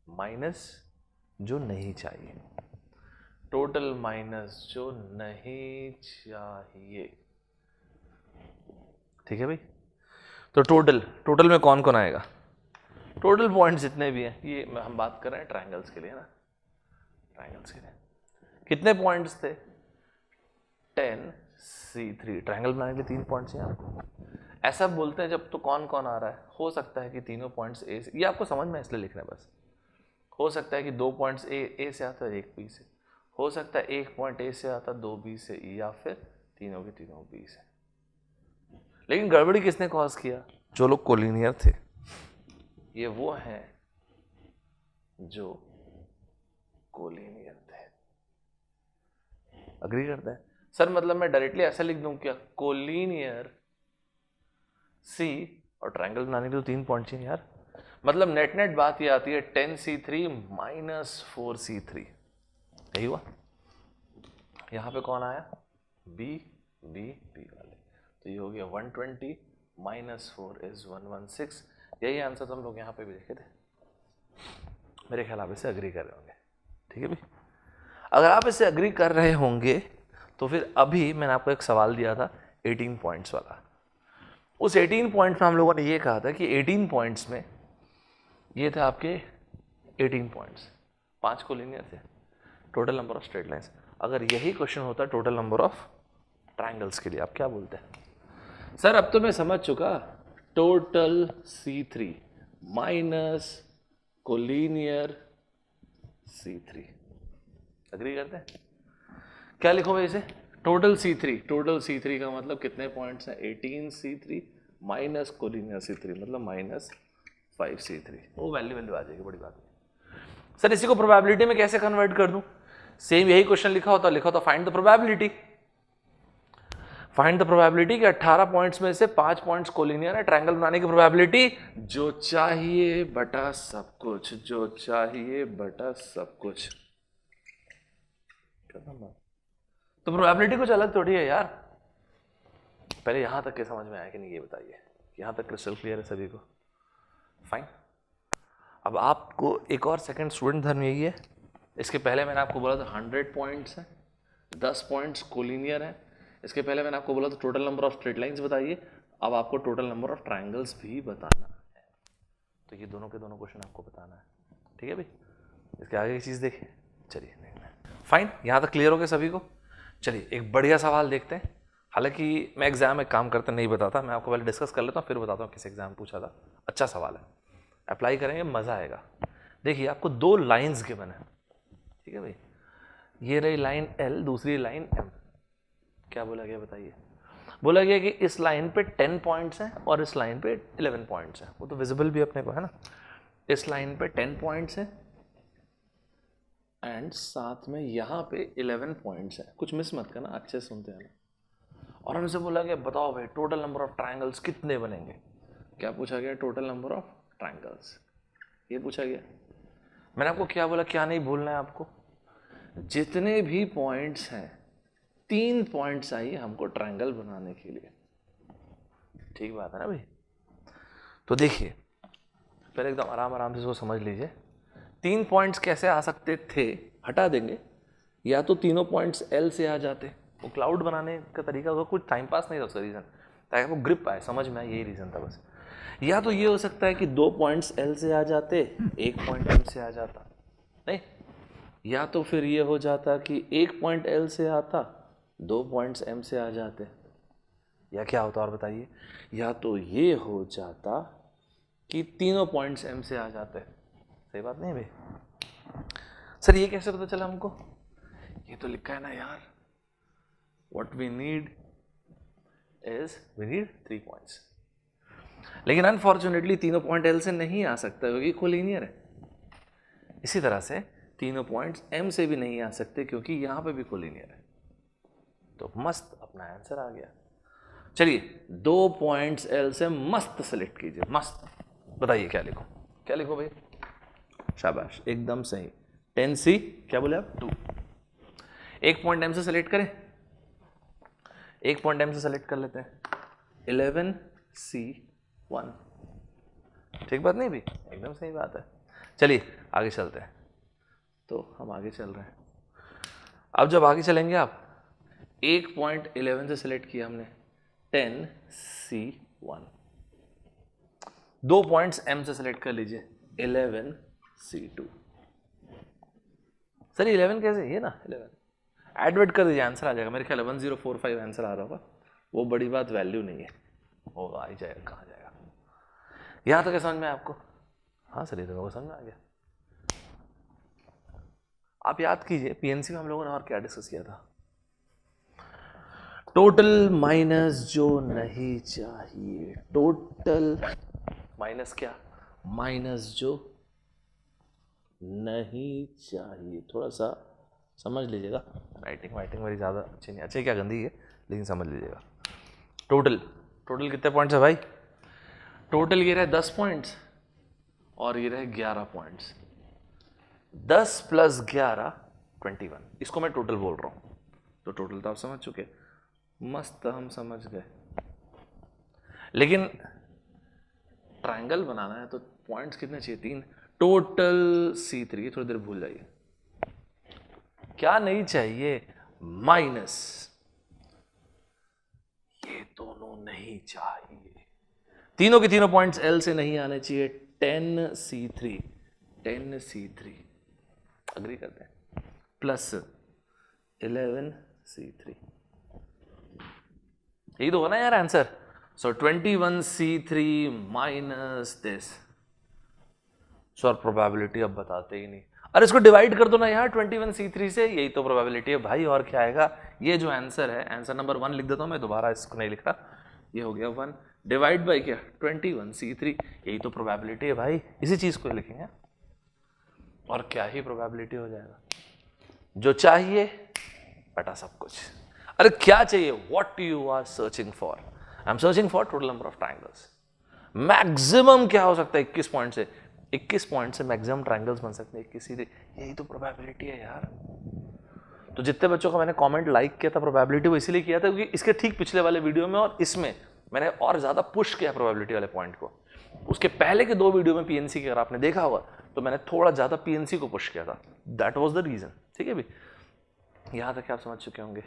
Speaker 1: माइनस जो नहीं चाहिए, टोटल माइनस जो नहीं चाहिए। ठीक है भाई। तो टोटल में कौन कौन आएगा? टोटल पॉइंट्स जितने भी हैं, ये हम बात कर रहे हैं ट्रायंगल्स के लिए ना, ट्रायंगल्स के लिए कितने पॉइंट्स थे? 10C3। ट्रायंगल बनाने के लिए 3 पॉइंट्स हैं आपको। ऐसा बोलते हैं जब तो कौन कौन आ रहा है, हो सकता है कि तीनों पॉइंट्स ए से, ये आपको समझ में इसलिए लिखना है बस। हो सकता है कि 2 पॉइंट्स ए से आता है, 1 बी से। हो सकता है 1 पॉइंट ए से आता, 2 बी से, या फिर तीनों के तीनों बी से। लेकिन गड़बड़ी किसने कॉज किया? जो लोग कोलिनियर थे। ये वो हैं जो कोलिनियर थे। अग्री करते हैं सर? मतलब मैं डायरेक्टली ऐसा लिख दूं क्या? कोलिनियर सी, और ट्रायंगल बनाने के लिए 3 पॉइंट चाहिए यार। मतलब नेट नेट बात ये आती है 10C3 माइनस 4C3। यही हुआ। यहां पे कौन आया? बी बी बी वाले। तो ये हो गया 120 माइनस 4 इज 116। यही आंसर तो हम लोग यहाँ पे भी देखे थे। मेरे ख्याल आप इससे अग्री कर रहे होंगे। ठीक है भाई। अगर आप इससे अग्री कर रहे होंगे तो फिर अभी मैंने आपको एक सवाल दिया था 18 पॉइंट्स वाला। उस 18 पॉइंट्स में हम लोगों ने ये कहा था कि 18 पॉइंट्स में ये थे आपके 18 पॉइंट्स, 5 कोलिनियर थे, total number of straight lines. अगर यही क्वेश्चन होता टोटल नंबर ऑफ ट्रायंगल्स के लिए, आप क्या बोलते हैं? सर अब तो मैं समझ चुका, total C3 minus collinear C3। Agree करते हैं? क्या लिखो भाई इसे? टोटल C3 का मतलब कितने पॉइंट्स हैं? 18C3 माइनस कोलिनियर C3 मतलब माइनस 5C3। वो वैल्यू आ जाएगी, बड़ी बात नहीं। सर इसी को प्रोबेबिलिटी में कैसे कन्वर्ट कर दूं? सेम यही क्वेश्चन लिखा होता find the probability. Find the probability कि 18 पॉइंट्स में से 5 पॉइंट्स कोलिनियर है। ट्रायंगल बनाने की प्रोबेबिलिटी जो चाहिए बटा सब कुछ, जो चाहिए बटा सब कुछ। तो प्रोबेबिलिटी कुछ अलग थोड़ी है यार। पहले यहां तक के समझ में आया कि नहीं ये बताइए? यहां तक क्रिस्टल क्लियर है सभी को? फाइन। अब आपको एक और सेकंड स्टूडेंट धर्म यही है। इसके पहले मैंने आपको बोला था 100 पॉइंट्स हैं, 10 पॉइंट्स कोलिनियर हैं। इसके पहले मैंने आपको बोला था total number of straight lines बताइए। अब आपको टोटल नंबर ऑफ ट्रायंगल्स भी बताना है। तो ये दोनों के दोनों क्वेश्चन आपको बताना है। ठीक है भाई। इसके आगे की चीज़ देखिए। चलिए फाइन, यहाँ तक क्लियर हो गया सभी को? चलिए एक बढ़िया सवाल देखते हैं। हालांकि मैं एग्जाम में काम करते नहीं बताता, मैं आपको पहले डिस्कस कर लेता हूँ फिर बताता हूँ किस एग्जाम पूछा था। अच्छा सवाल है, अप्लाई करेंगे मज़ा आएगा। देखिए आपको 2 लाइन्स गिवन है। ठीक है भाई। ये रही लाइन L, दूसरी लाइन M। क्या बोला गया बताइए? बोला गया कि इस लाइन पे 10 पॉइंट्स हैं और इस लाइन पे 11 पॉइंट्स हैं। वो तो विजिबल भी अपने को है ना। इस लाइन पे 10 पॉइंट्स हैं एंड साथ में यहाँ पे 11 पॉइंट्स हैं। कुछ मिस मत करना, अच्छे सुनते हैं ना। और हमसे बोला गया बताओ भाई टोटल नंबर ऑफ ट्रायंगल्स कितने बनेंगे? क्या पूछा गया? टोटल नंबर ऑफ ट्रायंगल्स, ये पूछा गया। मैंने आपको क्या बोला, क्या नहीं भूलना है आपको? जितने भी पॉइंट्स हैं 3 पॉइंट्स चाहिए हमको ट्रायंगल बनाने के लिए। ठीक बात है ना भाई? तो देखिए पहले एकदम आराम आराम से इसको समझ लीजिए। 3 पॉइंट्स कैसे आ सकते थे? हटा देंगे। या तो तीनों पॉइंट्स L से आ जाते, वो क्लाउड बनाने का तरीका होगा, कुछ टाइम पास नहीं था उसका रीज़न, ताकि आपको ग्रिप आए, समझ में आए, यही रीज़न था बस। या तो ये हो सकता है कि 2 पॉइंट्स L से आ जाते, 1 पॉइंट M से आ जाता, नहीं। या तो फिर ये हो जाता कि 1 पॉइंट L से आता, 2 पॉइंट्स M से आ जाते। या क्या होता और बताइए? या तो ये हो जाता कि तीनों पॉइंट्स M से आ जाते। सही बात नहीं भाई? सर ये कैसे पता चला हमको? ये तो लिखा है ना यार, what we need is we need 3 points. लेकिन अनफॉर्चुनेटली तीनों पॉइंट L से नहीं आ सकता क्योंकि कोलिनियर है। इसी तरह से तीनों पॉइंट्स M से भी नहीं आ सकते क्योंकि यहां पे भी कोलिनियर है। तो मस्त अपना आंसर आ गया। चलिए 2 पॉइंट्स L से मस्त सेलेक्ट कीजिए, मस्त। बताइए क्या लिखो? क्या लिखो भाई? शाबाश, एकदम सही। 10C क्या बोले आप? 2। एक पॉइंट एम से सेलेक्ट करें, एक पॉइंट एम से सेलेक्ट कर लेते हैं 11C1। ठीक बात नहीं भी, एकदम सही बात है। चलिए आगे चलते हैं। तो हम आगे चल रहे हैं। अब जब आगे चलेंगे आप, एक पॉइंट 11 से सेलेक्ट किया हमने 10C1, दो पॉइंट्स M से सेलेक्ट कर लीजिए 11C2। सर 11 कैसे, ये ना 11 एडवर्ट कर दीजिए, आंसर आ जाएगा। मेरे ख्याल 1045 आंसर आ रहा होगा, वो बड़ी बात वैल्यू नहीं है, होगा आ ही जाएगा, कहाँ जाएगा। यहाँ तक समझ में आया आपको? हाँ सर ये तो मेरे को समझ में आ गया। आप याद कीजिए पीएनसी में हम लोगों ने और क्या डिस्कस किया था, टोटल माइनस जो नहीं चाहिए, टोटल माइनस क्या, माइनस जो नहीं चाहिए। थोड़ा सा समझ लीजिएगा, राइटिंग मेरी ज़्यादा अच्छी नहीं, अच्छी क्या गंदी है, लेकिन समझ लीजिएगा। टोटल कितने पॉइंट्स है भाई? टोटल ये रहे 10 पॉइंट्स और ये रहे 11 पॉइंट्स। 10 + 11 21, इसको मैं टोटल बोल रहा हूँ। तो टोटल तो आप समझ चुके, मस्त हम समझ गए। लेकिन ट्रायंगल बनाना है तो पॉइंट्स कितने चाहिए? 3। टोटल C3, थोड़ी देर भूल जाइए, क्या नहीं चाहिए? माइनस ये दोनों नहीं चाहिए, तीनों के तीनों पॉइंट्स L से नहीं आने चाहिए। 10C3 अग्री करते हैं, प्लस 11C3, यही तो होना यार answer. So 21C3 minus this. Sir probability अब बताते ही नहीं, अरे इसको डिवाइड कर दो ना यार 21C3 से, यही तो प्रोबेबिलिटी है भाई, और क्या आएगा? ये जो आंसर है, आंसर नंबर 1 लिख देता हूं मैं, दोबारा इसको नहीं लिख रहा, ये हो गया 1 डिवाइड बाई क्या 21C3, यही तो प्रोबेबिलिटी है भाई, इसी चीज को लिखेंगे और क्या ही प्रोबेबिलिटी हो जाएगा। जो चाहिए बेटा सब कुछ। अरे क्या चाहिए? What you are searching for? I am searching for total number of triangles. Maximum क्या हो सकता है? 21 पॉइंट से, 21 पॉइंट से मैक्सिमम ट्रायंगल्स बन सकते हैं 21 सीधे, यही तो प्रोबेबिलिटी है यार। तो जितने बच्चों का मैंने कमेंट लाइक किया था, प्रोबेबिलिटी वो इसीलिए किया था क्योंकि इसके ठीक पिछले वाले वीडियो में और इसमें मैंने और ज्यादा पुश किया प्रोबेबिलिटी वाले पॉइंट को। उसके पहले के 2 वीडियो में पीएनसी की अगर आपने देखा होगा तो मैंने थोड़ा ज्यादा पीएनसी को पुश किया था, दैट वाज द रीजन। ठीक है भी, यहां तक आप समझ चुके होंगे।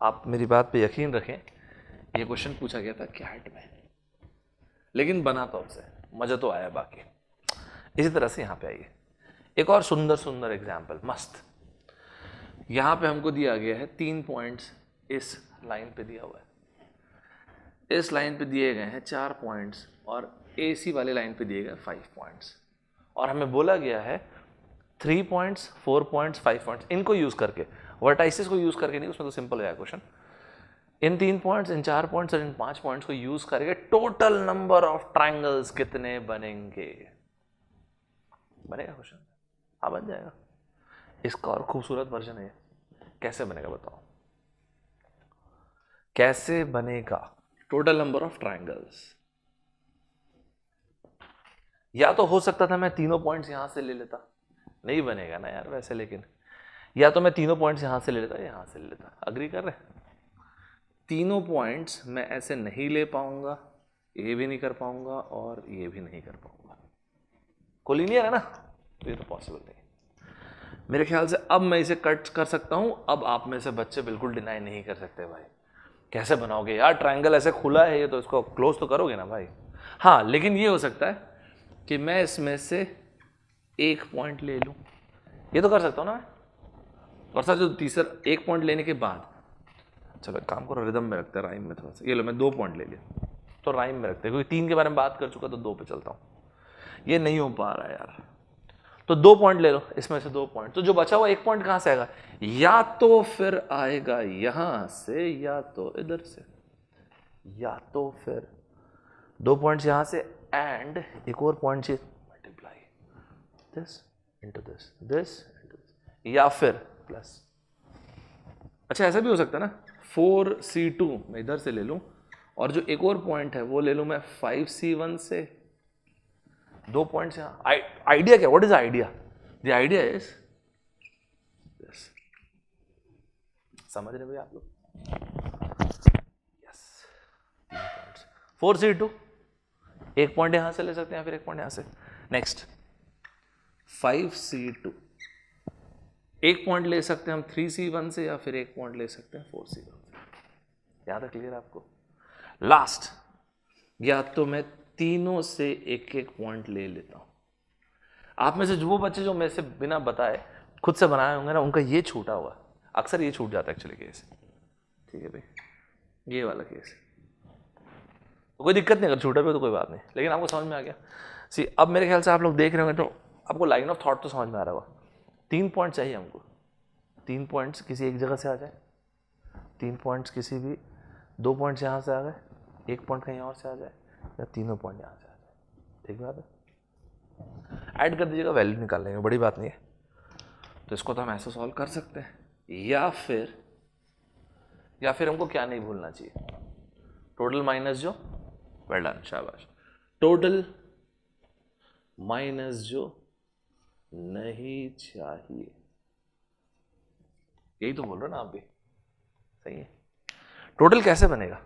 Speaker 1: आप मेरी बात पे यकीन रखें, ये क्वेश्चन पूछा गया था कैट में, लेकिन बना तो आपसे मजा तो आया बाकी। इसी तरह से यहां पे आइए, एक और सुंदर एग्जाम्पल, मस्त। यहां पे हमको दिया गया है 3 पॉइंट्स, इस लाइन पे दिया हुआ है, इस लाइन पे दिए गए हैं 4 पॉइंट्स और AC वाले लाइन पे दिए गए 5 पॉइंट्स, और हमें बोला गया है 3 पॉइंट्स, 4 पॉइंट्स, 5 पॉइंट्स, इनको यूज करके, वर्टाइसिस को यूज करके नहीं, उसमें तो सिंपल है क्वेश्चन। इन 3 पॉइंट्स, इन 4 पॉइंट्स और इन 5 पॉइंट्स को यूज करके टोटल नंबर ऑफ ट्रायंगल्स कितने बनेंगे? बनेगा क्वेश्चन? हाँ बन जाएगा। इसका और खूबसूरत वर्जन है, कैसे बनेगा बताओ, कैसे बनेगा टोटल नंबर ऑफ ट्रायंगल्स? या तो हो सकता था मैं तीनों पॉइंट्स यहां से ले लेता, नहीं बनेगा ना यार वैसे, लेकिन या तो मैं तीनों पॉइंट्स यहां से ले लेता, यहां से ले लेता, अग्री कर रहे? तीनों पॉइंट्स मैं ऐसे नहीं ले पाऊंगा, ये भी नहीं कर पाऊंगा और ये भी नहीं कर पाऊंगा, कोलिनियर है ना, तो ये तो पॉसिबल नहीं। मेरे ख्याल से अब मैं इसे कट कर सकता हूं, अब आप में से बच्चे बिल्कुल डिनाई नहीं कर सकते भाई, कैसे बनाओगे यार, ट्रायंगल ऐसे खुला है ये, तो इसको क्लोज तो करोगे ना भाई। हाँ लेकिन ये हो सकता है कि मैं इसमें से एक पॉइंट ले लूं, ये तो कर सकता हूं ना मैं, और सर जो तीसरा एक पॉइंट लेने के बाद, चलो काम करो रिदम में रखते हैं, राइम में थोड़ा सा, ये लो मैं 2 पॉइंट ले लिया, तो राइम में रखते हैं क्योंकि 3 के बारे में बात कर चुका, तो 2 पे चलता हूं, ये नहीं हो पा रहा है यार, तो 2 पॉइंट ले लो, इसमें से 2 पॉइंट, तो जो बचा हुआ 1 पॉइंट कहां से आएगा? या तो फिर आएगा यहां से, या तो इधर से, या तो फिर 2 पॉइंट्स यहां से एंड एक और पॉइंट से multiply this into this, this into this, या फिर प्लस। अच्छा ऐसा भी हो सकता है ना, 4C2 मैं इधर से ले लूं और जो एक और पॉइंट है वो ले लूं मैं 5C1 से, 2 पॉइंट्स यहां। आइडिया क्या? What is idea? The idea is this, समझ रहे भैया आप लोग? Yes, 3 points. 4C2 1 पॉइंट यहां से ले सकते हैं, फिर 1 पॉइंट यहां से। नेक्स्ट 5C2 1 पॉइंट ले सकते हैं हम 3C1 से, या फिर 1 पॉइंट ले सकते हैं 4C1 से। याद है क्लियर आपको? लास्ट, या तो मैं तीनों से 1-1 पॉइंट ले लेता हूं। आप में से जो बच्चे जो मेरे से बिना बताए खुद से बनाए होंगे ना, उनका ये छूटा हुआ, अक्सर ये छूट जाता है एक्चुअली केस। ठीक है भाई, ये वाला केस तो कोई दिक्कत नहीं, अगर छूटा भी तो कोई बात नहीं, लेकिन आपको समझ में आ गया। सी अब मेरे ख्याल से आप लोग देख रहे होंगे तो आपको लाइन ऑफ थॉट तो समझ में आ रहा होगा। 3 पॉइंट चाहिए हमको, 3 पॉइंट्स किसी एक जगह से आ जाए, 3 पॉइंट्स किसी भी 2 पॉइंट्स यहाँ से आ गए, 1 पॉइंट कहीं और से आ जाए, या तीनों पॉइंट यहाँ से आ जाए। ठीक बात है, ऐड कर दीजिएगा, वैल्यू निकाल लेंगे, बड़ी बात नहीं है। तो इसको तो हम ऐसे सॉल्व कर सकते हैं, या फिर हमको क्या नहीं भूलना चाहिए, टोटल माइनस जो, वेल डन, शाबाश, टोटल माइनस जो नहीं चाहिए, यही तो बोल रहे हो ना आप भी, सही है। टोटल कैसे बनेगा?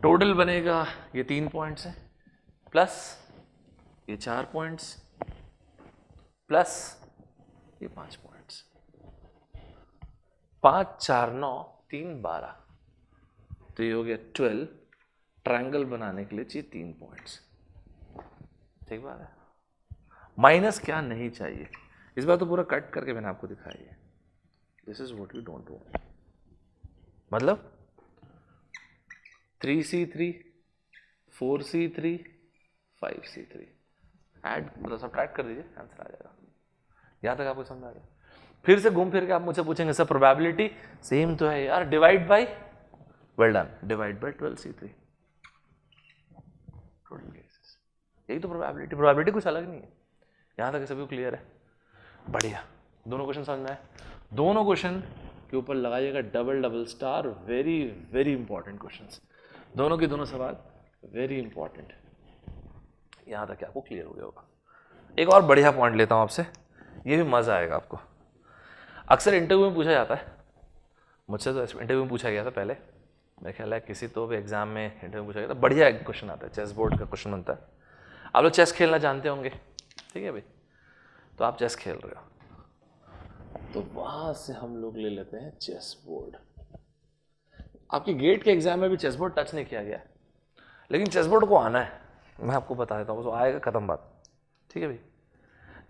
Speaker 1: टोटल बनेगा ये 3 पॉइंट्स है, प्लस ये 4 पॉइंट्स, प्लस ये 5 पॉइंट्स। 5 4 9 3 12, तो ये हो गया 12। ट्रायंगल बनाने के लिए चाहिए 3 पॉइंट्स। ठीक बात है। माइनस क्या नहीं चाहिए, इस बार तो पूरा कट करके मैंने आपको दिखाई है। This is what you don't want, मतलब 3C3 4C3 5C3 ऐड, मतलब सब्ट्रैक्ट कर दीजिए, आंसर आ जाएगा। यहाँ तक आपको समझ आ गया? फिर से घूम फिर के आप मुझसे पूछेंगे सर प्रोबेबिलिटी सेम तो है यार, divide by, well done, divide by 12C3 total cases, यही तो प्रोबेबिलिटी कुछ अलग नहीं है। यहाँ तक सभी क्लियर है? बढ़िया, दोनों क्वेश्चन समझ में आए? दोनों क्वेश्चन के ऊपर लगाइएगा double star, very very important questions, दोनों के दोनों सवाल वेरी इंपॉर्टेंट। यहाँ तक आपको क्लियर हो गया होगा। एक और बढ़िया पॉइंट लेता हूँ आपसे, ये भी मजा आएगा आपको। अक्सर इंटरव्यू में पूछा जाता है, मुझसे तो इंटरव्यू में पूछा गया था पहले, मेरे ख्याल है किसी तो भी एग्जाम में इंटरव्यू में पूछा गया था, बढ़िया एक क्वेश्चन आता है, चेस बोर्ड का क्वेश्चन बनता है। आप लोग चेस खेलना जानते होंगे, ठीक है भाई? तो आप चेस खेल रहे हो, तो वहां से हम लोग ले लेते हैं चेस बोर्ड। आपके गेट के एग्जाम में भी चेस बोर्ड टच नहीं किया गया, लेकिन चेस बोर्ड को आना है, मैं आपको बता देता हूँ, तो आएगा, खत्म बात। ठीक है भाई?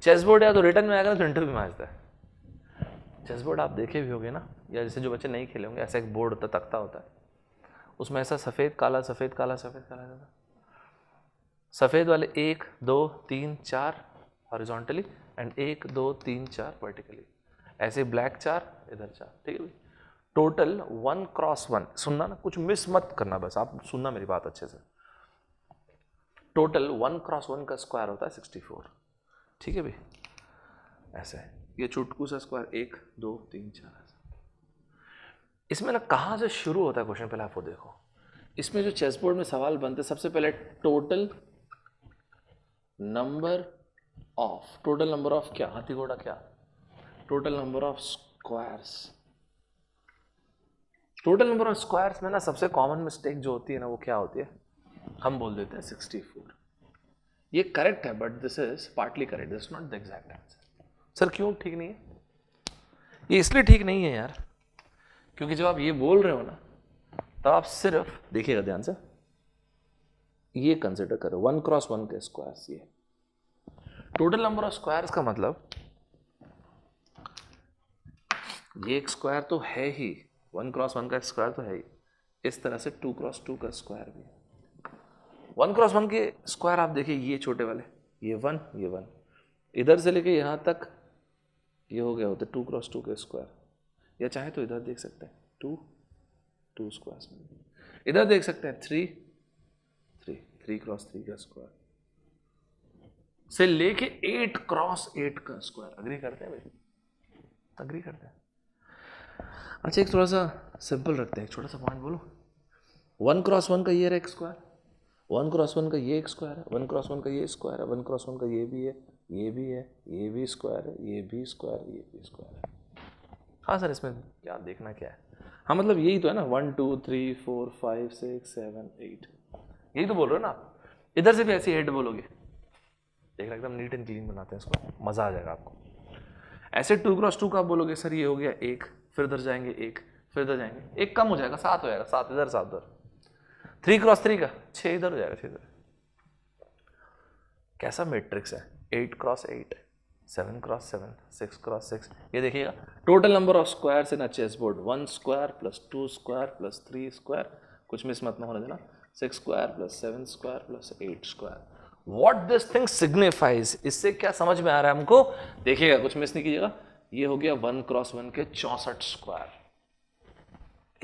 Speaker 1: चेस बोर्ड या तो रिटर्न में आएगा, तो इंटरव्यू में आ जाता है। चेस बोर्ड आप देखे भी होंगे ना, या जैसे जो बच्चे नहीं खेले होंगे, ऐसा एक बोर्ड होता, तख्ता होता है, उसमें ऐसा सफ़ेद काला सफ़ेद काला सफ़ेद काला रहता, सफ़ेद वाले 1 2 3 4 हॉरिजॉन्टली एंड 1 2 3 4 वर्टिकली, ऐसे ब्लैक 4 इधर 4। ठीक है भाई? टोटल 1 क्रॉस 1, सुनना ना, कुछ मिस मत करना, बस आप सुनना मेरी बात अच्छे से। टोटल 1 क्रॉस 1 का स्क्वायर होता है 64। ठीक है भाई? ऐसे है, ये चुटकू सा स्क्वायर 1 2 3 4। इसमें ना कहाँ से शुरू होता है क्वेश्चन, पहले आप वो देखो। इसमें जो चेस बोर्ड में सवाल बनते हैं, सबसे पहले टोटल नंबर ऑफ क्या, हाथी घोड़ा क्या, total number of squares. Total number of squares में ना सबसे कॉमन मिस्टेक जो होती है ना, वो क्या होती है, हम बोल देते हैं 64। ये करेक्ट है, but this is partly correct, this not the exact answer. Sir क्यों ठीक नहीं है? ये इसलिए ठीक नहीं है यार, क्योंकि जब आप ये बोल रहे हो ना, तब आप सिर्फ देखिएगा ध्यान से, ये कंसिडर करो 1 क्रॉस 1 के स्क्वायर्स। ये टोटल नंबर ऑफ स्क्वायर्स का मतलब ये एक स्क्वायर तो है ही, 1 क्रॉस 1 का स्क्वायर तो है ही, इस तरह से 2 क्रॉस 2 का स्क्वायर भी है। 1 क्रॉस 1 के स्क्वायर आप देखिए, ये छोटे वाले, ये 1 ये 1, इधर से लेके यहाँ तक ये हो गया होता है 2 क्रॉस 2 के स्क्वायर, या चाहे तो इधर देख सकते हैं 2 स्क्वायर्स में, इधर देख सकते हैं 3 क्रॉस 3 का स्क्वायर, से लेके 8 क्रॉस 8 का स्क्वायर। अग्री करते हैं भाई? अग्री करते हैं? अच्छा, एक थोड़ा सा सिंपल रखते हैं, एक छोटा सा पॉइंट बोलो। 1 क्रॉस 1 का ये एक स्क्वायर, 1 क्रॉस 1 का ये एक स्क्वायर है, 1 क्रॉस 1 का ये स्क्वायर है, 1 क्रॉस 1 का ये भी है, ये भी है, ये भी स्क्वायर है, ये भी स्क्वायर है, ये भी स्क्वायर है। हाँ सर इसमें क्या देखना क्या है? हाँ मतलब यही तो है ना, 1 2 3 4 5 6 7 8, यही तो बोल रहे हो ना आप। इधर से भी ऐसे 8 बोलोगे, देख रहे एकदम नीट एंड क्लीन बनाते हैं इसको, मज़ा आ जाएगा आपको। ऐसे 2 क्रॉस 2 का आप बोलोगे सर ये हो गया 1, फिर इधर जाएंगे 1, फिर इधर जाएंगे 1 कम हो जाएगा, 7 हो जाएगा, 7 इधर 7 उधर। 3 क्रॉस 3 का 6 इधर हो जाएगा, 6 इधर। कैसा मैट्रिक्स है? 8 क्रॉस 8, 7 क्रॉस 7, 6 क्रॉस 6। ये देखिएगा total number of squares in a chess board 1 square plus 2 square plus 3 square, कुछ मिस मत ना होने देना, 6 square plus 7 square plus 8 square. What this thing signifies, इससे क्या समझ में आ रहा है हमको? देखिएगा कुछ मिस नहीं कीजिएगा। ये हो गया 1 क्रॉस 1 के 64 स्क्वायर,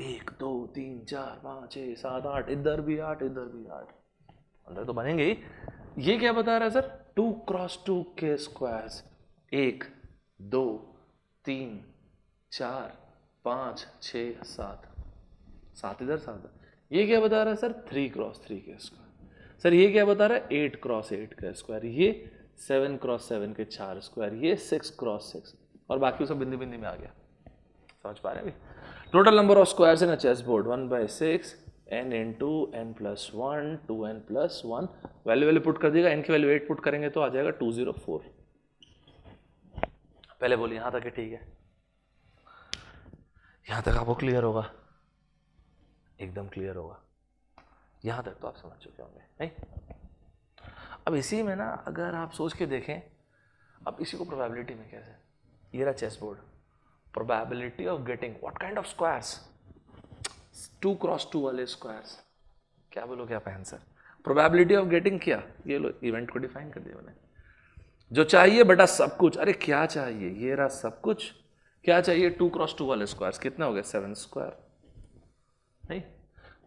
Speaker 1: 1 2 3 4 5 6 7 8, इधर भी 8 इधर भी 8, अंदर तो बनेंगे ही। ये क्या बता रहा है सर? 2 क्रॉस 2 के स्क्वायर्स, 1 2 3 4 5 6 7, 7 इधर 7। ये क्या बता रहा है सर? 3 क्रॉस 3 के स्क्वायर। सर ये क्या बता रहा है? 8 क्रॉस 8 का स्क्वायर, ये 7 क्रॉस 7 के 4 स्क्वायर, ये 6 क्रॉस 6, और बाकी सब बिंदी बिंदी में आ गया। समझ पा रहे हैं अभी? Total number of squares in a chess board 1/6 n into n plus 1 2n plus 1। Value put कर दिएगा, n की वैल्यू 8 पुट करेंगे तो आ जाएगा 204। पहले बोलिए यहां तक ठीक है? यहां तक आपको क्लियर होगा? एकदम क्लियर होगा। यहां तक तो आप समझ चुके होंगे नहीं? अब इसी में ना अगर आप सोच के देखें, अब इसी को प्रोबेबिलिटी में कैसे, ये रहा chess board, probability of getting what kind of squares? 2 cross 2 वाले स्क्वायर्स। क्या बोलोगे आप आंसर? प्रोबेबिलिटी ऑफ गेटिंग क्या? ये लो इवेंट को डिफाइन कर दिया मैंने, जो चाहिए बेटा सब कुछ। अरे क्या चाहिए? ये रहा सब कुछ। क्या चाहिए? 2 क्रॉस 2 वाले स्क्वायर्स। कितना हो गया? 7 स्क्वायर। नहीं,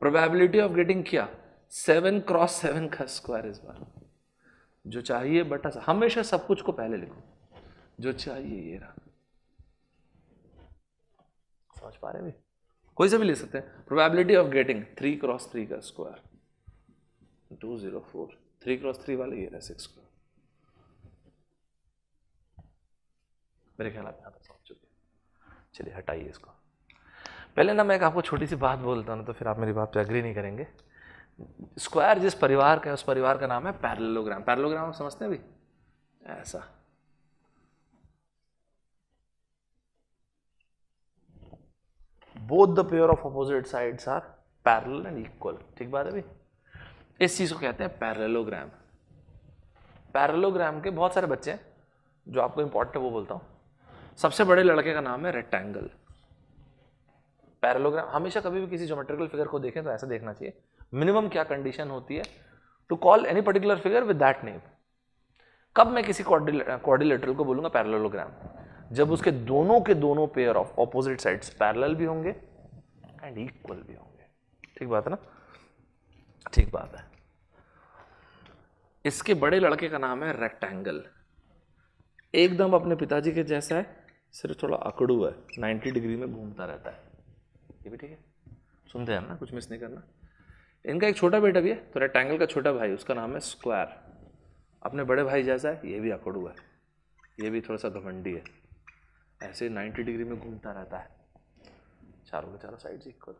Speaker 1: प्रोबेबिलिटी ऑफ गेटिंग क्या? 7 क्रॉस 7 का स्क्वायर इस बार। जो चाहिए बटा, हमेशा सब कुछ को पहले लिखो, जो चाहिए ये रहा। समझ पा रहे हैं? कोई से भी ले सकते हैं। प्रोबेबिलिटी ऑफ गेटिंग 3 क्रॉस 3 का स्क्वायर 204, 3 क्रॉस 3 वाले ये रहा 6 स्क्वायर। मेरे ख्याल आप यहाँ तक समझ चुके हैं। चलिए हटाइए इसको। पहले ना मैं आपको छोटी सी बात बोलता हूँ ना, तो फिर आप मेरी बात पे एग्री नहीं करेंगे। स्क्वायर जिस परिवार का है उस परिवार का नाम है पैरेललोग्राम। पैरेललोग्राम आप समझते हैं अभी? ऐसा both the pair of opposite sides are parallel and equal. ठीक बात है अभी? इस चीज को कहते हैं पैरेललोग्राम। पैरेललोग्राम के बहुत सारे बच्चे हैं, जो आपको इंपॉर्टेंट है वो बोलता हूं। सबसे बड़े लड़के का नाम है रेक्टेंगल। पैरेललोग्राम हमेशा कभी भी किसी ज्योमेट्रिकल फिगर को देखें तो ऐसा देखना चाहिए। मिनिमम क्या कंडीशन होती है to call any particular figure with that name? कब मैं किसी क्वाड्रिलेटरल को बोलूंगा पैरेललोग्राम? जब उसके दोनों के दोनों pair of opposite sides parallel भी होंगे एंड इक्वल भी होंगे। ठीक बात है ना? ठीक बात है। इसके बड़े लड़के का नाम है रेक्टेंगल। एकदम अपने पिताजी के जैसा है, सिर्फ थोड़ा अकड़ू है, 90 डिग्री में घूमता रहता है। ये भी ठीक है? सुनते हैं ना, कुछ मिस नहीं करना। इनका एक छोटा बेटा भी है, तो रेक्टेंगल का छोटा भाई, उसका नाम है स्क्वायर। अपने बड़े भाई जैसा है, ये भी अकड़ू है, ये भी थोड़ा सा घमंडी है, ऐसे 90 डिग्री में घूमता रहता है, चारों के चारों साइड इक्वल।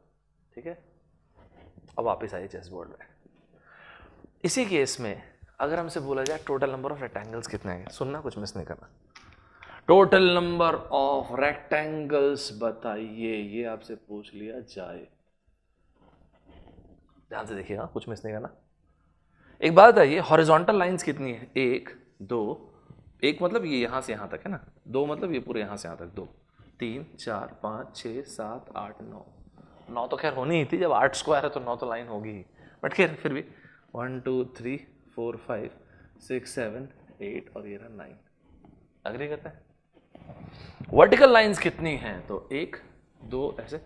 Speaker 1: ठीक है? अब वापिस आइए चेस बोर्ड में। इसी केस में अगर हमसे बोला जाए टोटल नंबर ऑफ रेक्टेंगल्स कितने हैं, सुनना, कुछ मिस नहीं करना। टोटल नंबर ऑफ रेक्टेंगल्स बताइए, ये आपसे पूछ लिया जाए। ध्यान से देखिएगा, कुछ मिस नहीं करना। एक बात बताइए, हॉरिजॉन्टल लाइंस कितनी है? 1 2, 1 मतलब ये यहां से यहां तक है ना, 2 मतलब ये पूरे यहां से यहां तक, 2 3 4 5 6 7 8 9। 9 तो खैर होनी ही थी, जब 8 स्क्वायर है तो 9 तो लाइन होगी ही, बट खैर फिर भी 1 2 3 4 5 6 7 8 और ये रहा 9। अग्री करते हैं? वर्टिकल लाइंस कितनी हैं? तो 1 2 ऐसे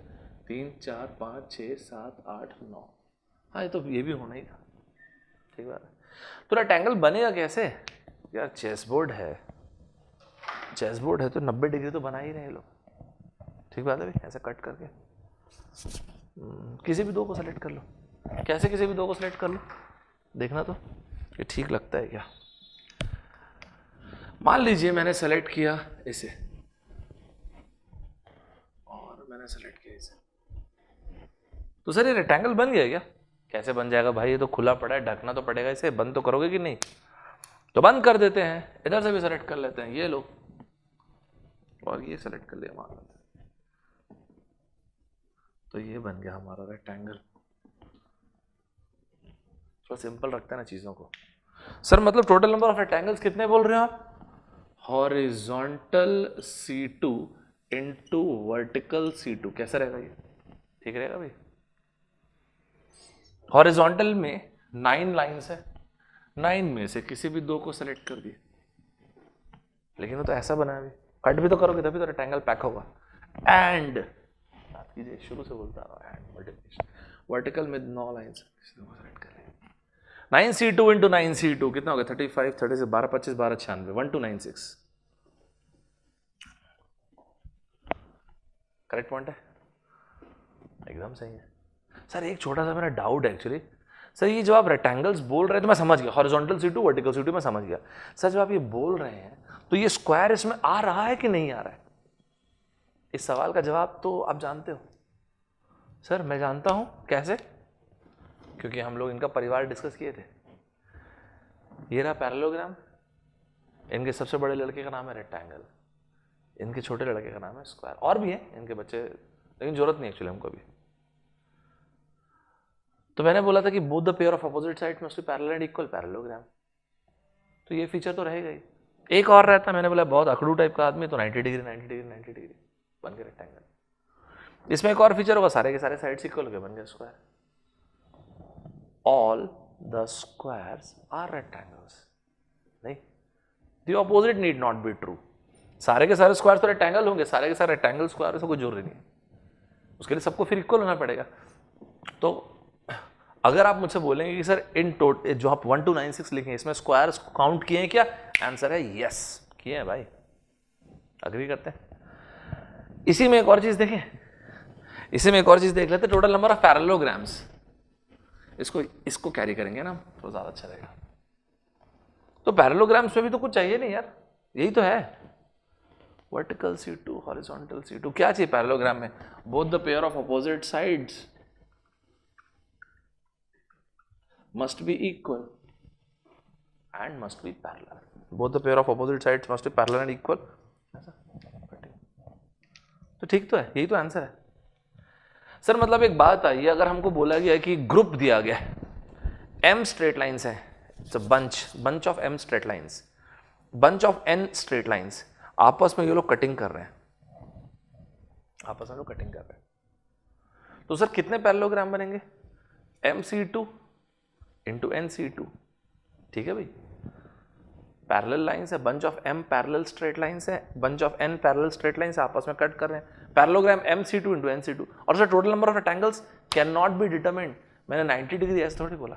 Speaker 1: 3 4 5 6 7 8 9। हाँ, ये भी होना ही था। ठीक बात है। तो रेक्टेंगल बनेगा कैसे यार? चेस बोर्ड है, चेस बोर्ड है तो 90 डिग्री तो बना ही रहे लोग। ठीक बात है भाई? ऐसे कट करके किसी भी दो को सेलेक्ट कर लो। कैसे किसी भी दो को सेलेक्ट कर लो, देखना तो ये ठीक लगता है क्या। मान लीजिए मैंने सेलेक्ट किया इसे, मैंने सेलेक्ट किया इसे। तो सर ये रेक्टेंगल बन गया क्या? कैसे बन जाएगा भाई, ये तो खुला पड़ा है, ढकना तो पड़ेगा इसे, बंद तो करोगे कि नहीं? तो बंद कर देते हैं, इधर से भी सेलेक्ट कर लेते हैं, ये लो, और ये सेलेक्ट कर लिया हमारा, तो ये बन गया हमारा रेक्टेंगल। थोड़ा सिंपल रखते हैं ना चीजों को। सर मतलब टोटल नंबर ऑफ रेक्टेंगल्स कितने बोल रहे हो आप? Horizontal C2 into vertical C2, कैसा रहेगा ये? ठीक रहेगा भाई? हॉरिजॉन्टल में 9 लाइंस है, 9 में से किसी भी 2 को सेलेक्ट कर दिए, लेकिन वो तो ऐसा बना है, कट भी तो करोगे तभी तो रेक्टेंगल पैक होगा। एंड बात कीजिए, शुरू से बोलता रहा, एंड मल्टीप्लिकेशन, वर्टिकल में 9 लाइंस, किसी को सेलेक्ट कर लिया। 9C2 इंटू 9C2 कितना हो गया? 35, 36, 12, 25, 12, 96, 1296। करेक्ट पॉइंट है, एकदम सही है। सर एक छोटा सा मेरा डाउट है एक्चुअली, सर ये जब आप रेक्टेंगल्स बोल रहे हैं तो मैं समझ गया, हॉरिजॉन्टल C2 वर्टिकल C2 मैं समझ गया। सर जब आप ये बोल रहे हैं तो ये स्क्वायर इसमें आ रहा है कि नहीं आ रहा है? इस सवाल का जवाब तो आप जानते हो। सर मैं जानता हूं, कैसे? क्योंकि हम लोग इनका परिवार डिस्कस किए थे। ये रहा पैरेललोग्राम, इनके सबसे बड़े लड़के का नाम है रेक्टेंगल, इनके छोटे लड़के का नाम है स्क्वायर, और भी है इनके बच्चे, लेकिन जरूरत नहीं एक्चुअली हमको भी। तो मैंने बोला था कि both the pair of opposite sides must be parallel and equal, parallelogram, तो ये फीचर तो रहेगा ही। एक और रहता, मैंने बोला बहुत अखड़ू टाइप का आदमी, तो 90 डिग्री 90 डिग्री 90 डिग्री बन गया रेक्टेंगल। इसमें एक और फीचर होगा, सारे के सारे साइड्स इक्वल हो गए, बन गया square. All the squares are rectangles, नहीं, the opposite need not be true. सारे के सारे स्क्वायर तो रेक्टेंगल होंगे, सारे के सारे रेक्टेंगल स्क्वायर से कोई जरूरी नहीं, उसके लिए सबको फिर इक्वल होना पड़ेगा। तो अगर आप मुझसे बोलेंगे कि सर इन टोटल जो आप 1 to 96 लिखे इसमें स्क्वायर्स काउंट किए हैं क्या? आंसर है यस, किए हैं भाई, अग्री करते हैं। इसी में एक और चीज देखें, इसी में एक और चीज देख लेते, टोटल नंबर ऑफ पैरेललोग्राम्स, इसको कैरी करेंगे ना तो ज्यादा अच्छा रहेगा। तो पैरेललोग्राम्स में भी तो कुछ चाहिए नहीं यार, यही तो है, वर्टिकल C2 हॉरिजॉन्टल C2, क्या चाहिए पैरेललोग्राम में? Both the pair of opposite sides must be equal and must be parallel. Both the pair of opposite sides must be parallel and equal. तो ठीक तो है, यही तो आंसर है। सर मतलब एक बात आई, अगर हमको बोला गया है कि ग्रुप दिया गया है, m स्ट्रेट लाइंस है, it's a bunch of m straight lines, bunch of n straight lines, आपस में ये लोग कटिंग कर रहे हैं, आपस में लोग कटिंग कर रहे हैं, तो सर कितने पैरेललोग्राम बनेंगे? MC2 इंटू NC2, ठीक है भाई, पैरेलल लाइंस है, bunch of m parallel straight lines है, bunch of n parallel straight lines आपस में कट कर रहे हैं, पैरेललोग्राम MC2 इंटू NC2। और sir total number of rectangles can not be determined, मैंने 90 डिग्री ऐसे थोड़ी बोला,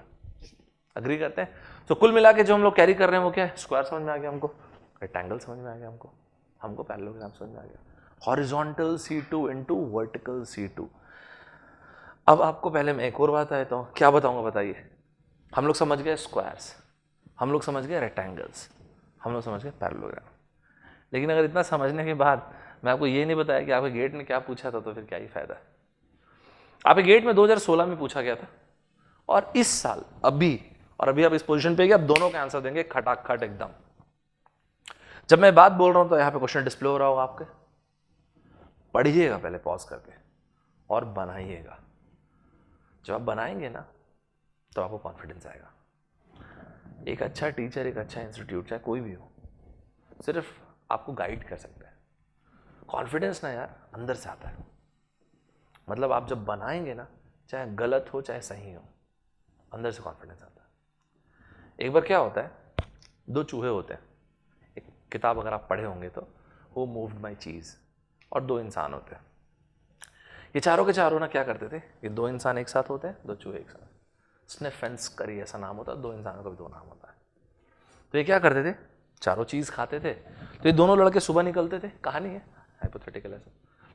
Speaker 1: अग्री करते हैं? तो कुल मिला के जो हम लोग कैरी कर रहे हैं वो क्या है? स्क्वायर समझ में आ गया हमको, रेक्टेंगल समझ में आ गया हमको पैरेललोग्राम समझ में आ गया, horizontal C2 into vertical C2। अब आपको पहले मैं एक और बात आया तो क्या बताऊंगा, बताइए। हम लोग समझ गए स्क्वायर्स, हम लोग समझ गए रेक्टेंगल्स, हम लोग समझ गए पैरेललोग्राम, लेकिन अगर इतना समझने के बाद मैं आपको ये नहीं बताया कि आपके गेट ने क्या पूछा था, तो फिर क्या ही फायदा है। आपके गेट में 2016 में पूछा गया था, और इस साल अभी आप इस पोजीशन पे गए, अब दोनों के आंसर देंगे खटाखट एकदम। जब मैं बात बोल रहा हूं तो यहां पे क्वेश्चन डिस्प्ले हो रहा होगा आपके, पढ़िएगा पहले पॉज करके और बनाइएगा। जब आप बनाएंगे ना तो आपको कॉन्फिडेंस आएगा। एक अच्छा टीचर, एक अच्छा इंस्टीट्यूट, चाहे कोई भी हो, सिर्फ आपको गाइड कर सकता है। कॉन्फिडेंस ना यार अंदर से आता है, मतलब आप जब बनाएंगे ना, चाहे गलत हो चाहे सही हो, अंदर से कॉन्फिडेंस आता है। एक बार क्या होता है, 2 चूहे होते हैं, एक किताब अगर आप पढ़े होंगे तो, हु मूव्ड माई चीज़, और 2 इंसान होते हैं। ये चारों के चारों ना क्या करते थे, ये 2 इंसान एक साथ होते हैं, 2 चूहे एक साथ, स्निफ एंड स्करी ऐसा नाम होता है, 2 इंसानों का भी 2 नाम होता है। तो ये क्या करते थे, चारों चीज़ खाते थे। तो ये दोनों लड़के सुबह निकलते थे, कहानी है हाइपोथेटिकल ऐसा,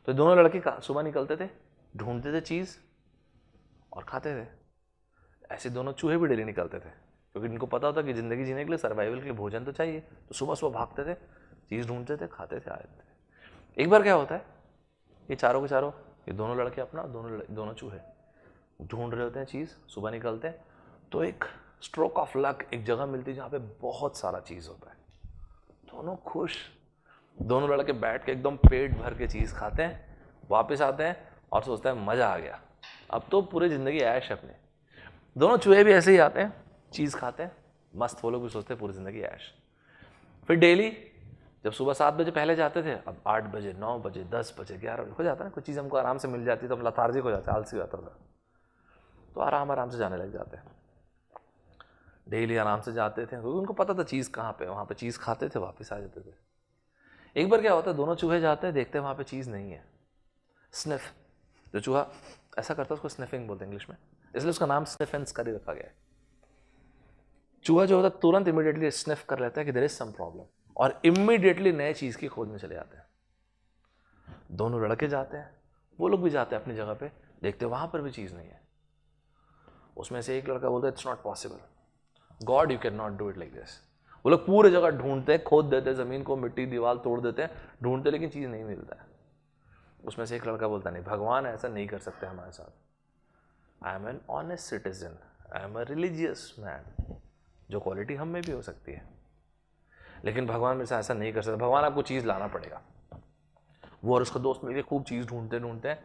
Speaker 1: तो ये दोनों लड़के सुबह निकलते थे, ढूंढते थे चीज़ और खाते थे। ऐसे दोनों चूहे भी डेली निकलते थे, क्योंकि इनको पता होता कि ज़िंदगी जीने के लिए, सर्वाइवल के लिए भोजन तो चाहिए, तो सुबह सुबह भागते थे, चीज़ ढूंढते थे, खाते थे, आते थे। एक बार क्या होता है, ये चारों के चारों ये दोनों लड़के अपना, दोनों चूहे ढूंढ रहे होते हैं चीज़, सुबह निकलते हैं तो एक स्ट्रोक ऑफ लक एक जगह मिलती है जहाँ पे बहुत सारा चीज़ होता है। दोनों खुश, दोनों लड़के बैठ के एकदम पेट भर के चीज़ खाते हैं, वापस आते हैं और सोचते हैं मज़ा आ गया, अब तो पूरी ज़िंदगी ऐश है अपने। दोनों चूहे भी ऐसे ही आते हैं, चीज़ खाते हैं, मस्त, वो लोग भी सोचते हैं पूरी ज़िंदगी ऐश। फिर डेली जब सुबह 7 बजे पहले जाते थे, अब 8 बजे 9 बजे 10 बजे 11 बजे हो जाता है, कोई चीज़ हमको आराम से मिल जाती है तो हम लथार्जिक हो जाते हैं, आलसी हो जाता था, तो आराम से जाने लग जाते हैं। डेली आराम से जाते थे क्योंकि उनको पता था चीज़ कहाँ पे, वहाँ पे चीज़ खाते थे, वापस आ जाते थे। एक बार क्या होता है, दोनों चूहे जाते हैं, देखते हैं वहाँ पे चीज़ नहीं है, स्निफ, जो चूहा ऐसा करता है उसको स्निफिंग बोलते हैं इंग्लिश में, इसलिए उसका नाम स्निफ एंड स्करी रखा गया है। चूहा जो होता है तुरंत इमीडिएटली स्निफ कर लेता है कि देयर इज सम प्रॉब्लम, और इमीडिएटली नए चीज़ की खोज में चले जाते हैं। दोनों लड़के जाते हैं, वो लोग भी जाते हैं अपनी जगह पे, देखते हैं वहाँ पर भी चीज़ नहीं है। उसमें से एक लड़का बोलता है it's not possible, God you can not do it like this. वो लोग पूरे जगह ढूंढते हैं, खोद देते हैं ज़मीन को, मिट्टी दीवार तोड़ देते हैं, ढूंढते लेकिन चीज़ नहीं मिलता है। उसमें से एक लड़का बोलता नहीं, भगवान ऐसा नहीं कर सकते हमारे साथ। I am an honest citizen, I am a religious man, जो क्वालिटी हम में भी हो सकती है, लेकिन भगवान मेरे साथ ऐसा नहीं कर सकता, भगवान आपको चीज़ लाना पड़ेगा। वो और उसका दोस्त मिलकर खूब चीज़ ढूंढते ढूंढते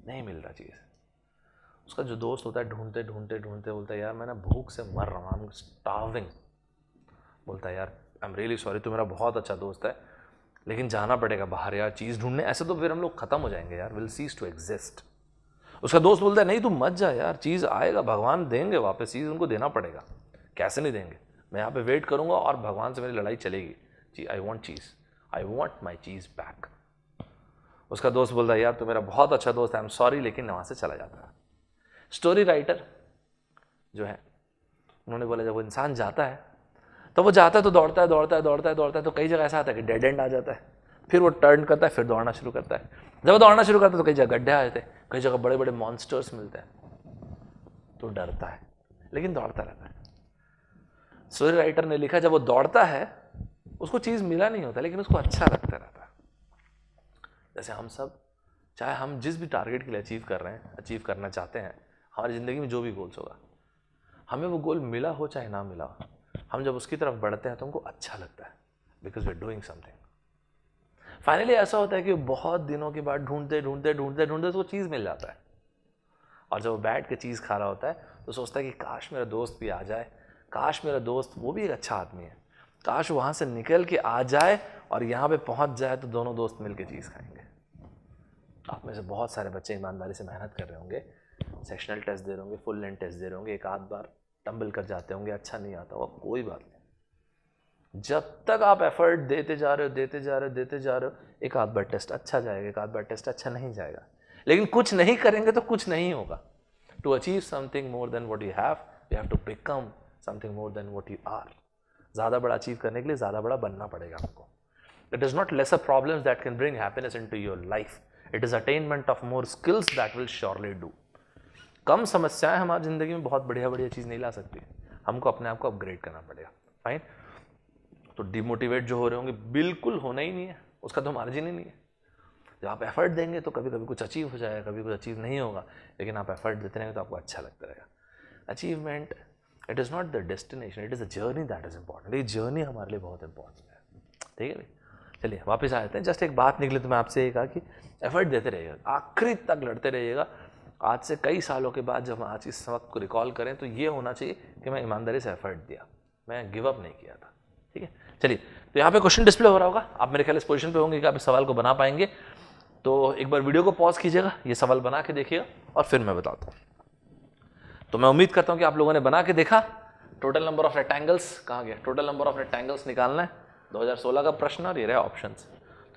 Speaker 1: नहीं मिल रहा चीज़। उसका जो दोस्त होता है ढूंढते ढूंढते ढूंढते बोलता है यार मैं ना भूख से मर रहा हूँ, आई एम स्टार्विंग। बोलता है यार आई एम रियली सॉरी, तू मेरा बहुत अच्छा दोस्त है, लेकिन जाना पड़ेगा बाहर यार चीज़ ढूंढने, ऐसे तो फिर हम लोग खत्म हो जाएंगे यार, विल सीज टू एग्जिस्ट। उसका दोस्त बोलता है नहीं तू मत जा यार, चीज़ आएगा, भगवान देंगे वापस चीज़, उनको देना पड़ेगा, कैसे नहीं देंगे, मैं यहाँ पे वेट करूँगा और भगवान से मेरी लड़ाई चलेगी। जी I want cheese, I want my cheese back. उसका दोस्त बोलता है यार तू मेरा बहुत अच्छा दोस्त है, आई एम सॉरी, लेकिन वहाँ से चला जाता है। स्टोरी राइटर जो है उन्होंने बोला जब वो इंसान जाता है तो वो जाता है तो दौड़ता है दौड़ता है दौड़ता है दौड़ता है, तो कई जगह ऐसा आता है कि डेड एंड आ जाता है, फिर वो टर्न करता है, फिर दौड़ना शुरू करता है। जब वो दौड़ना शुरू करता है तो कई जगह गड्ढे आ जाते हैं, कई जगह बड़े बड़े मॉन्स्टर्स मिलते हैं, तो डरता है लेकिन दौड़ता रहता है। स्टोरी राइटर ने लिखा जब वो दौड़ता है उसको चीज़ मिला नहीं होता, लेकिन उसको अच्छा लगता रहता है। जैसे हम सब, चाहे हम जिस भी टारगेट के लिए अचीव कर रहे हैं, अचीव करना चाहते हैं, हमारी ज़िंदगी में जो भी गोल्स होगा, हमें वो गोल मिला हो चाहे ना मिला हो, हम जब उसकी तरफ बढ़ते हैं तो हमको अच्छा लगता है, because we are doing something. Finally ऐसा होता है कि बहुत दिनों के बाद ढूंढते ढूंढते ढूंढते ढूंढते उसको चीज़ मिल जाता है, और जब वो बैठ के चीज़ खा रहा होता है तो सोचता है कि काश मेरा दोस्त भी आ जाए, काश मेरा दोस्त, वो भी एक अच्छा आदमी है, काश वहाँ से निकल के आ जाए और यहाँ पे पहुँच जाए तो दोनों दोस्त मिल के चीज़ खाएंगे। आप में से बहुत सारे बच्चे ईमानदारी से मेहनत कर रहे होंगे, सेक्शनल टेस्ट दे रहे होंगे, फुल लेंथ टेस्ट दे रहे होंगे, एक आध बार टंबल कर जाते होंगे, अच्छा नहीं आता होगा, कोई बात नहीं। जब तक आप एफर्ट देते जा रहे हो देते जा रहे हो देते जा रहे हो, एक आध बार टेस्ट अच्छा जाएगा, एक आध बार टेस्ट अच्छा नहीं जाएगा, लेकिन कुछ नहीं करेंगे तो कुछ नहीं होगा। To achieve something more than what you have to become something more than what you are. ज़्यादा बड़ा अचीव करने के लिए ज़्यादा बड़ा बनना पड़ेगा आपको। It is not lesser problems that can bring happiness into your life, it is attainment of more skills that will surely do. कम समस्याएं हमारी ज़िंदगी में बहुत बढ़िया बढ़िया चीज़ नहीं ला सकती, हमको अपने आप को अपग्रेड करना पड़ेगा। फाइन, तो डिमोटिवेट जो हो रहे होंगे, बिल्कुल होना ही नहीं है, उसका तो मार्जिन ही नहीं है। जब आप एफर्ट देंगे तो कभी कभी कुछ अचीव हो जाएगा, कभी कुछ अचीव नहीं होगा, लेकिन आप एफर्ट देते रहेंगे तो आपको अच्छा लगता रहेगा। Achievement, it is not the destination, it is a journey that is important. ये जर्नी हमारे लिए बहुत इंपॉर्टेंट है, ठीक है भाई। चलिए वापस आ जाते हैं। जस्ट एक बात निकली तो मैं आपसे ये कहा कि एफर्ट देते रहिएगा, आखिरी तक लड़ते रहिएगा। आज से कई सालों के बाद जब हम आज इस वक्त को रिकॉल करें तो ये होना चाहिए कि मैं ईमानदारी से एफर्ट दिया, मैं गिव अप नहीं किया था, ठीक है। चलिए, तो यहाँ पे क्वेश्चन डिस्प्ले हो रहा होगा, आप मेरे ख्याल इस पोजीशन पे होंगे कि आप इस सवाल को बना पाएंगे। तो एक बार वीडियो को पॉज कीजिएगा, ये सवाल बना के देखिएगा और फिर मैं बताता हूँ। तो मैं उम्मीद करता हूँ कि आप लोगों ने बना के देखा। टोटल नंबर ऑफ रेक्टेंगल्स कहाँ गया, टोटल नंबर ऑफ रेक्टेंगल्स निकालना है, 2016 का प्रश्न, और ये रहे ऑप्शंस।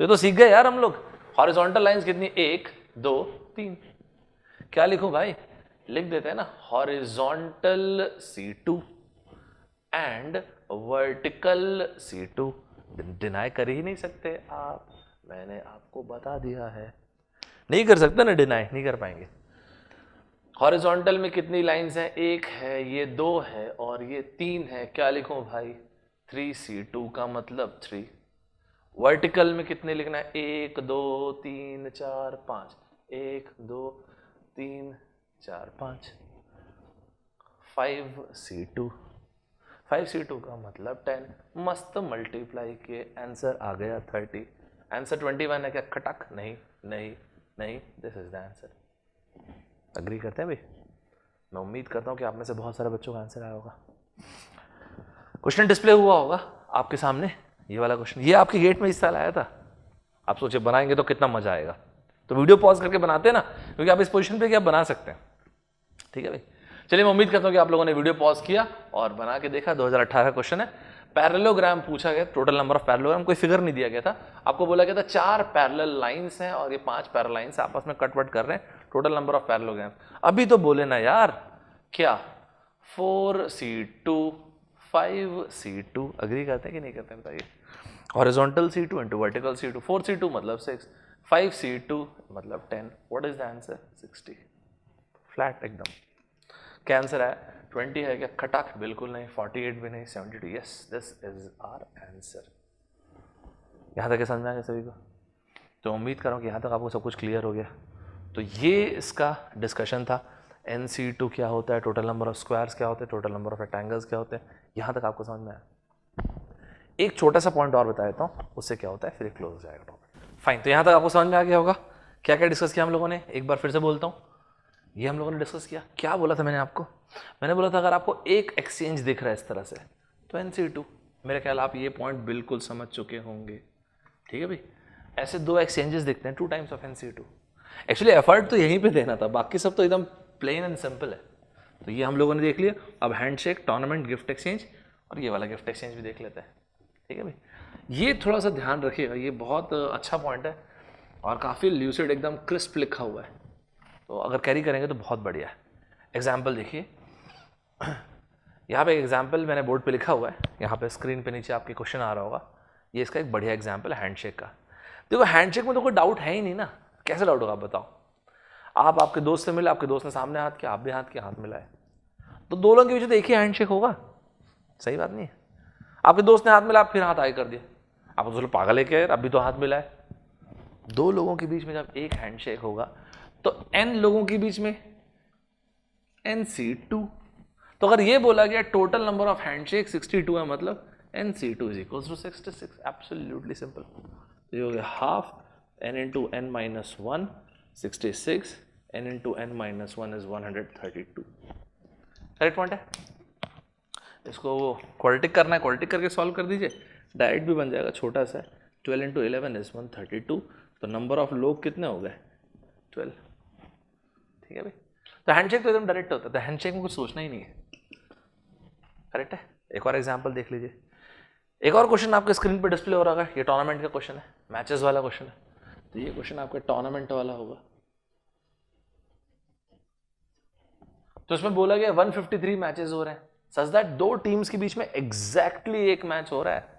Speaker 1: तो ये तो सीख गए यार हम लोग। हॉरिजॉन्टल लाइंस कितनी, 1 2 3। क्या लिखूं भाई, लिख देते हैं ना, horizontal C2 and vertical C2। Deny कर ही नहीं सकते आप, मैंने आपको बता दिया है, नहीं कर सकते ना डिनाई, नहीं कर पाएंगे। हॉरिजॉन्टल में कितनी लाइंस हैं, 1 है, ये 2 है और ये 3 है, क्या लिखूं भाई, 3C2 का मतलब 3। वर्टिकल में कितने लिखना है, 1 2 3 4 5, 1 2 3 4 5 5C2 5C2 का मतलब 10, मस्त मल्टीप्लाई किए, आंसर आ गया 30। आंसर 21 है क्या? खटक नहीं नहीं नहीं, this is the answer. Agree करते हैं भाई? मैं उम्मीद करता हूँ कि आप में से बहुत सारे बच्चों का आंसर आया होगा। क्वेश्चन डिस्प्ले हुआ होगा आपके सामने, ये वाला क्वेश्चन, ये आपके गेट में इस साल आया था। आप सोचे बनाएंगे तो कितना मजा आएगा, तो वीडियो पॉज करके बनाते हैं ना, क्योंकि आप इस पोजीशन पे क्या बना सकते हैं। ठीक है भाई, चलिए मैं उम्मीद करता हूँ कि आप लोगों ने वीडियो पॉज किया और बना के देखा। 2018 क्वेश्चन है, पैरेललोग्राम पूछा गया, टोटल नंबर ऑफ पैरेललोग्राम, कोई फिगर नहीं दिया गया था, आपको बोला गया था 4 पैरेलल लाइंस हैं और ये 5 पैरेलल लाइंस आपस में कट-वट कर रहे हैं, टोटल नंबर ऑफ पैरेललोग्राम। अभी तो बोले ना यार, क्या 4C2 5C2, अग्री करते हैं कि नहीं करते हैं बताइए? Horizontal C2 into vertical C2, 4C2 मतलब 6, 5C2 मतलब 10, what is the answer? 60, flat एकदम। क्या आंसर है? 20 है क्या? खटाक बिल्कुल नहीं, 48 भी नहीं, 72, yes this is our answer. यहाँ तक समझ में आ गया सभी को? तो उम्मीद कर रहा हूँ कि यहाँ तक आपको सब कुछ क्लियर हो गया। तो ये इसका डिस्कशन था, NC2 क्या होता है, टोटल नंबर ऑफ स्क्वायर्स क्या होते हैं, टोटल नंबर ऑफ रेक्टेंगल्स क्या होते हैं, यहाँ तक आपको समझ में आया। एक छोटा सा पॉइंट और बता देता हूँ, उससे क्या होता है, फिर क्लोज हो जाएगा टॉपिक। फाइन, तो यहाँ तक आपको समझ में आ गया होगा क्या क्या डिस्कस किया हम लोगों ने। एक बार फिर से बोलता हूँ, ये हम लोगों ने डिस्कस किया। क्या बोला था मैंने आपको? मैंने बोला था अगर आपको एक एक्सचेंज दिख रहा है इस तरह से तो NC2। मेरे ख्याल आप ये पॉइंट बिल्कुल समझ चुके होंगे। ठीक है भाई, ऐसे 2 एक्सचेंजेस दिखते हैं, 2 times of NC2। Actually effort तो यहीं पे देना था, बाकी सब तो एकदम प्लेन एंड सिंपल है। तो ये हम लोगों ने देख लिया। अब हैंडशेक, टूर्नामेंट, गिफ्ट एक्सचेंज, और ये वाला गिफ्ट एक्सचेंज भी देख लेते हैं। ठीक है भाई, ये थोड़ा सा ध्यान रखिएगा, ये बहुत अच्छा पॉइंट है और काफ़ी ल्यूसिड, एकदम क्रिस्प लिखा हुआ है, तो अगर कैरी करेंगे तो बहुत बढ़िया है। एग्जाम्पल देखिए, यहाँ पे एग्जाम्पल मैंने बोर्ड पे लिखा हुआ है, यहाँ पे स्क्रीन पे नीचे आपके क्वेश्चन आ रहा होगा। ये इसका एक बढ़िया एग्जाम्पल है हैंडशेक का। देखो हैंडशेक में तो कोई डाउट है ही नहीं ना, कैसे डाउट होगा आप बताओ? आप आपके दोस्त से मिले, आपके दोस्त ने सामने हाथ किया, आप भी हाथ किया, हाथ मिलाए, तो दो लोगों के बीच तो एक ही हैंडशेक होगा। सही बात नहीं है? आपके दोस्त ने हाथ मिला, आप फिर हाथ आगे कर दिया, आप तो पागल है क्या यार, अभी तो हाथ मिलाए। दो लोगों के बीच में जब एक हैंडशेक होगा तो n लोगों के बीच में NC2। तो अगर ये बोला गया टोटल नंबर ऑफ हैंडशेक 62 है, मतलब NC2 is equal to 66। Absolutely simple. तो ये हो गया half n into n minus 1 66, n into n minus 1 is 132। Correct point है। इसको क्वाड्रेटिक करना है, क्वाड्रेटिक करके सॉल्व कर दीजिए, डायरेक्ट भी बन जाएगा, छोटा सा 12 इंटू 11 इज 132। तो नंबर ऑफ लोग कितने हो गए? 12। ठीक है भाई, तो हैंडशेक तो एकदम डायरेक्ट होता है, तो हैंडशेक में कुछ सोचना ही नहीं है। करेक्ट है। एक और एग्जांपल देख लीजिए, एक और क्वेश्चन आपके स्क्रीन पे डिस्प्ले हो रहा है, ये टूर्नामेंट का क्वेश्चन है, मैचेस वाला क्वेश्चन है, तो ये क्वेश्चन आपका टूर्नामेंट वाला होगा। तो इसमें बोला गया 153 मैचेस हो रहे हैं, सच दैट 2 टीम्स के बीच में एग्जैक्टली एक मैच हो रहा है।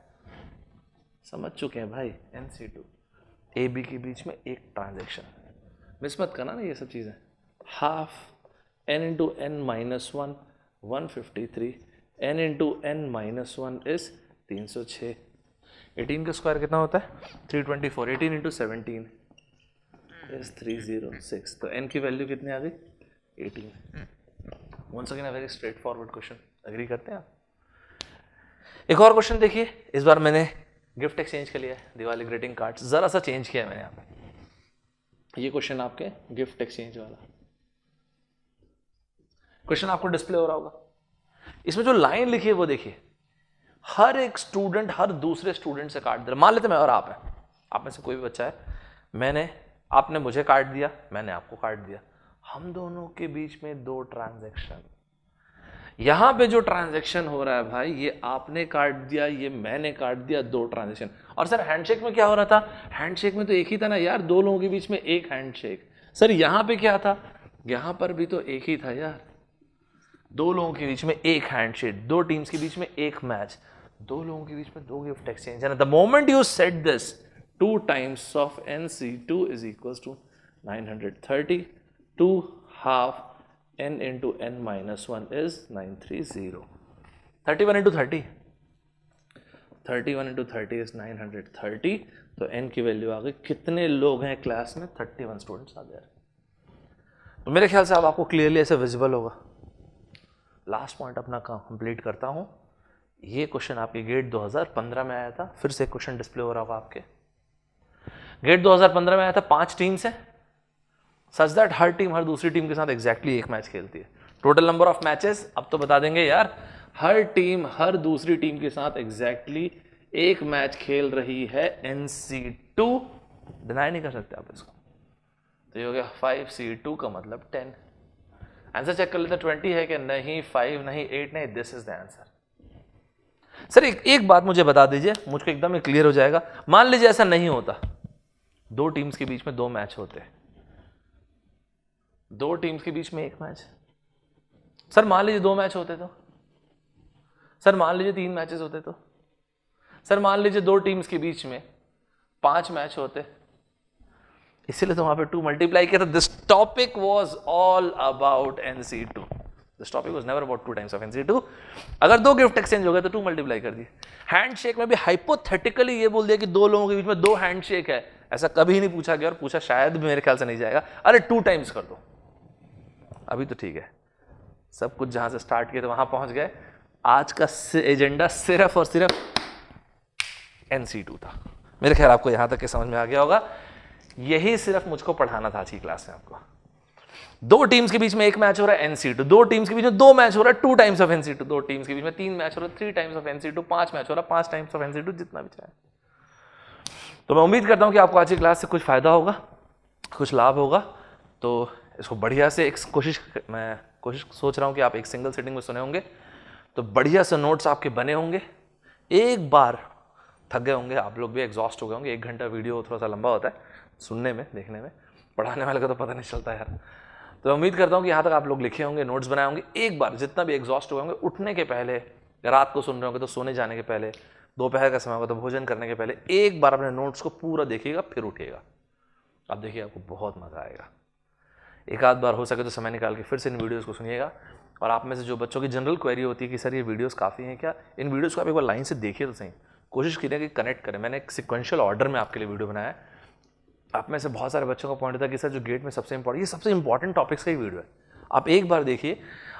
Speaker 1: समझ चुके हैं भाई, NC2 AB के बीच में एक ट्रांजेक्शन, मिस मत करना ना ये सब चीजें। Half n into n minus 1 153, n into n minus 1 is 306। 18 का स्क्वायर कितना होता है? 324। 18 इंटू 17 इज 306। तो n की वैल्यू कितनी आ गई? 18। Once again a very straightforward question, agree करते हैं आप? एक और क्वेश्चन देखिए, इस बार मैंने गिफ्ट एक्सचेंज के लिए दिवाली ग्रीटिंग कार्ड्स जरा सा चेंज किया है मैंने यहाँ पे। ये क्वेश्चन आपके गिफ्ट एक्सचेंज वाला क्वेश्चन आपको डिस्प्ले हो रहा होगा। इसमें जो लाइन लिखी है वो देखिए, हर एक स्टूडेंट हर दूसरे स्टूडेंट से कार्ड दे रहा। मान लेते मैं और आप हैं, आप में से कोई भी बच्चा है, आपने मुझे कार्ड दिया, मैंने आपको कार्ड दिया, हम दोनों के बीच में 2 ट्रांजैक्शन। यहां पे जो ट्रांजैक्शन हो रहा है भाई, ये आपने कार्ड दिया, ये मैंने कार्ड दिया, 2 ट्रांजैक्शन। और सर हैंडशेक में क्या हो रहा था? हैंडशेक में तो एक ही था ना यार, 2 लोगों के बीच में एक हैंडशेक। सर यहां पे क्या था? यहां पर भी तो एक ही था यार, 2 लोगों के बीच में एक हैंडशेक, 2 टीम्स के बीच में एक मैच, 2 लोगों के बीच में 2 gift exchange. And the moment you set this, 2 times of NC2 is equal to 930, 2 half n into n minus 1 is 930. 31 into 30, 31 into 30 is 930। तो n की वैल्यू आ गई। कितने लोग हैं क्लास में? 31 स्टूडेंट्स आ गए। तो मेरे ख्याल से अब आपको क्लियरली ऐसे विजिबल होगा। लास्ट पॉइंट अपना कंप्लीट करता हूँ। ये क्वेश्चन आपके गेट 2015 में आया था, फिर से क्वेश्चन डिस्प्ले हो रहा होगा आपके। गेट 2015 में आया था, 5 टीम्स हैं, सच दैट हर टीम हर दूसरी टीम के साथ एग्जैक्टली एक मैच खेलती है। टोटल नंबर ऑफ मैचेस अब तो बता देंगे यार, हर टीम हर दूसरी टीम के साथ एग्जैक्टली एक मैच खेल रही है NC2, डिनाई नहीं कर सकते आप इसको। तो ये हो गया 5C2 का मतलब 10। आंसर चेक कर लेते 20 है कि नहीं, 5 नहीं, 8 नहीं, this is the answer. Sir एक बात मुझे बता दीजिए, मुझको एकदम क्लियर हो जाएगा। मान लीजिए ऐसा नहीं होता, 2 टीम्स के बीच में 2 मैच होते, 2 टीम्स के बीच में 1 मैच। सर मान लीजिए 2 मैच होते तो, सर मान लीजिए 3 मैचेस होते तो, सर मान लीजिए 2 टीम्स के बीच में 5 मैच होते, इसीलिए तो वहां पे 2 मल्टीप्लाई किया था। This topic was all about NC2। This topic was never about 2 times of NC2। अगर 2 गिफ्ट एक्सचेंज हो गए तो 2 मल्टीप्लाई कर दिए। हैंडशेक में भी हाइपोथेटिकली ये बोल दिया कि 2 लोगों के बीच में 2 हैंडशेक है, ऐसा कभी नहीं पूछा गया, और पूछा शायद मेरे ख्याल से नहीं जाएगा। अरे 2 टाइम्स कर दो, अभी तो ठीक है। सब कुछ जहां से स्टार्ट किया तो वहां पहुंच गए। आज का एजेंडा सिर्फ और सिर्फ NC2 था। मेरे ख्याल आपको यहां तक के समझ में आ गया होगा। यही सिर्फ मुझको पढ़ाना था आज की क्लास में आपको। 2 टीम्स के बीच में 1 मैच हो रहा है NC2, 2 टीम्स के बीच में 2 मैच हो रहा है 2 टाइम्स ऑफ NC2, 2 टीम्स के बीच में 3 मैच हो रहा है 3 टाइम्स ऑफ NC2, 5 मैच हो रहा है 5 टाइम्स ऑफ NC2, जितना भी चाहे। तो मैं उम्मीद करता हूं कि आपको आज की क्लास से कुछ फायदा होगा, कुछ लाभ होगा। तो इसको बढ़िया से मैं कोशिश सोच रहा हूं कि आप एक सिंगल सिटिंग में सुने होंगे, तो बढ़िया से नोट्स आपके बने होंगे। एक बार थक गए होंगे आप लोग भी, एग्जॉस्ट हो गए होंगे। 1 घंटा वीडियो थोड़ा सा लंबा होता है सुनने में, देखने में, पढ़ाने वाले का तो पता नहीं चलता यार। तो मैं उम्मीद करता हूँ कि यहाँ तक आप लोग लिखे होंगे, नोट्स बनाए होंगे। एक बार जितना भी एग्जॉस्ट हुए होंगे, उठने के पहले, रात को सुन रहे होंगे तो सोने जाने के पहले, दोपहर का समय होगा तो भोजन करने के पहले, एक बार अपने नोट्स को पूरा देखिएगा, फिर उठिएगा। अब देखिए आपको बहुत मजा आएगा। एक आध बार हो सके तो समय निकाल के फिर से इन वीडियोज़ को सुनिएगा। और आप में से जो बच्चों की जनरल क्वेरी होती है कि सर ये वीडियोज़ काफ़ी हैं क्या, इन वीडियोज़ को आप एक बार लाइन से देखिए तो सही, कोशिश कीजिए कि कनेक्ट करें। मैंने एक सिक्वेंशियल ऑर्डर में आपके लिए वीडियो बनाया है। आप में से बहुत सारे बच्चों का पॉइंट था कि सर जो गेट में सबसे इंपॉर्टेंट, ये सबसे इंपॉर्टेंट टॉपिक्स का ही वीडियो है। आप एक बार देखिए।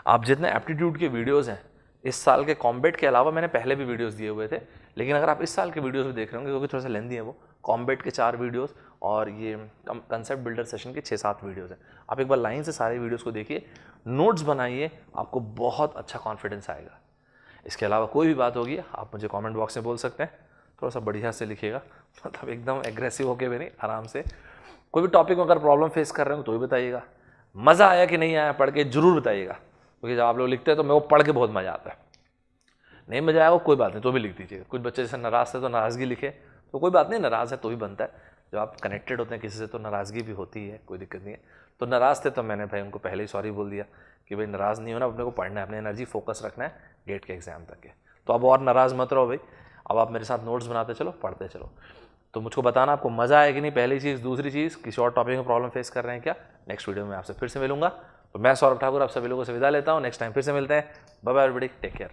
Speaker 1: आप जितने एप्टीट्यूड के वीडियोज़ हैं इस साल के कॉम्बेट के अलावा, मैंने पहले भी वीडियोज़ दिए हुए थे, लेकिन अगर आप इस साल के वीडियोज़ भी देख रहे होंगे क्योंकि थोड़ा सा लेंदी है वो, कॉम्बेट के 4 वीडियोज़ और ये कंसेप्ट बिल्डर सेशन के 6-7 वीडियोज़ हैं। आप एक बार लाइन से सारे वीडियोज़ को देखिए, नोट्स बनाइए, आपको बहुत अच्छा कॉन्फिडेंस आएगा। इसके अलावा कोई भी बात होगी आप मुझे कमेंट बॉक्स में बोल सकते हैं, थोड़ा सा बढ़िया से लिखिएगा, मतलब एकदम एग्रेसिव होके भी नहीं, आराम से। कोई भी टॉपिक में अगर प्रॉब्लम फेस कर रहे हो तो भी बताइएगा। मज़ा आया कि नहीं आया पढ़ के जरूर बताइएगा, क्योंकि जब आप लोग लिखते हैं तो मेरे को पढ़ के बहुत मज़ा आता है। नहीं मज़ा आएगा कोई बात नहीं, तो भी लिख दीजिएगा। कुछ बच्चे जैसे नाराज़ थे तो नाराज़गी लिखे, तो कोई बात नहीं, नाराज़ है तो भी बनता है। जब आप कनेक्टेड होते हैं किसी से तो नाराज़गी भी होती है, कोई दिक्कत नहीं है। तो नाराज़ थे तो मैंने भाई उनको पहले ही सॉरी बोल दिया कि भाई नाराज़ नहीं होना, अपने को पढ़ना है, अपनी एनर्जी फोकस रखना है गेट के एग्जाम तक के। तो अब और नाराज़ मत रहो भाई, अब आप मेरे साथ नोट्स बनाते चलो, पढ़ते चलो। तो मुझको बताना आपको मज़ा आया कि नहीं, पहली चीज़। दूसरी चीज़, किसी और टॉपिक में प्रॉब्लम फेस कर रहे हैं क्या, नेक्स्ट वीडियो में आपसे फिर से मिलूंगा। तो मैं सौरभ ठाकुर आप सभी लोगों से विदा लेता हूँ, नेक्स्ट टाइम फिर से मिलते हैं। Bye bye everybody, take care.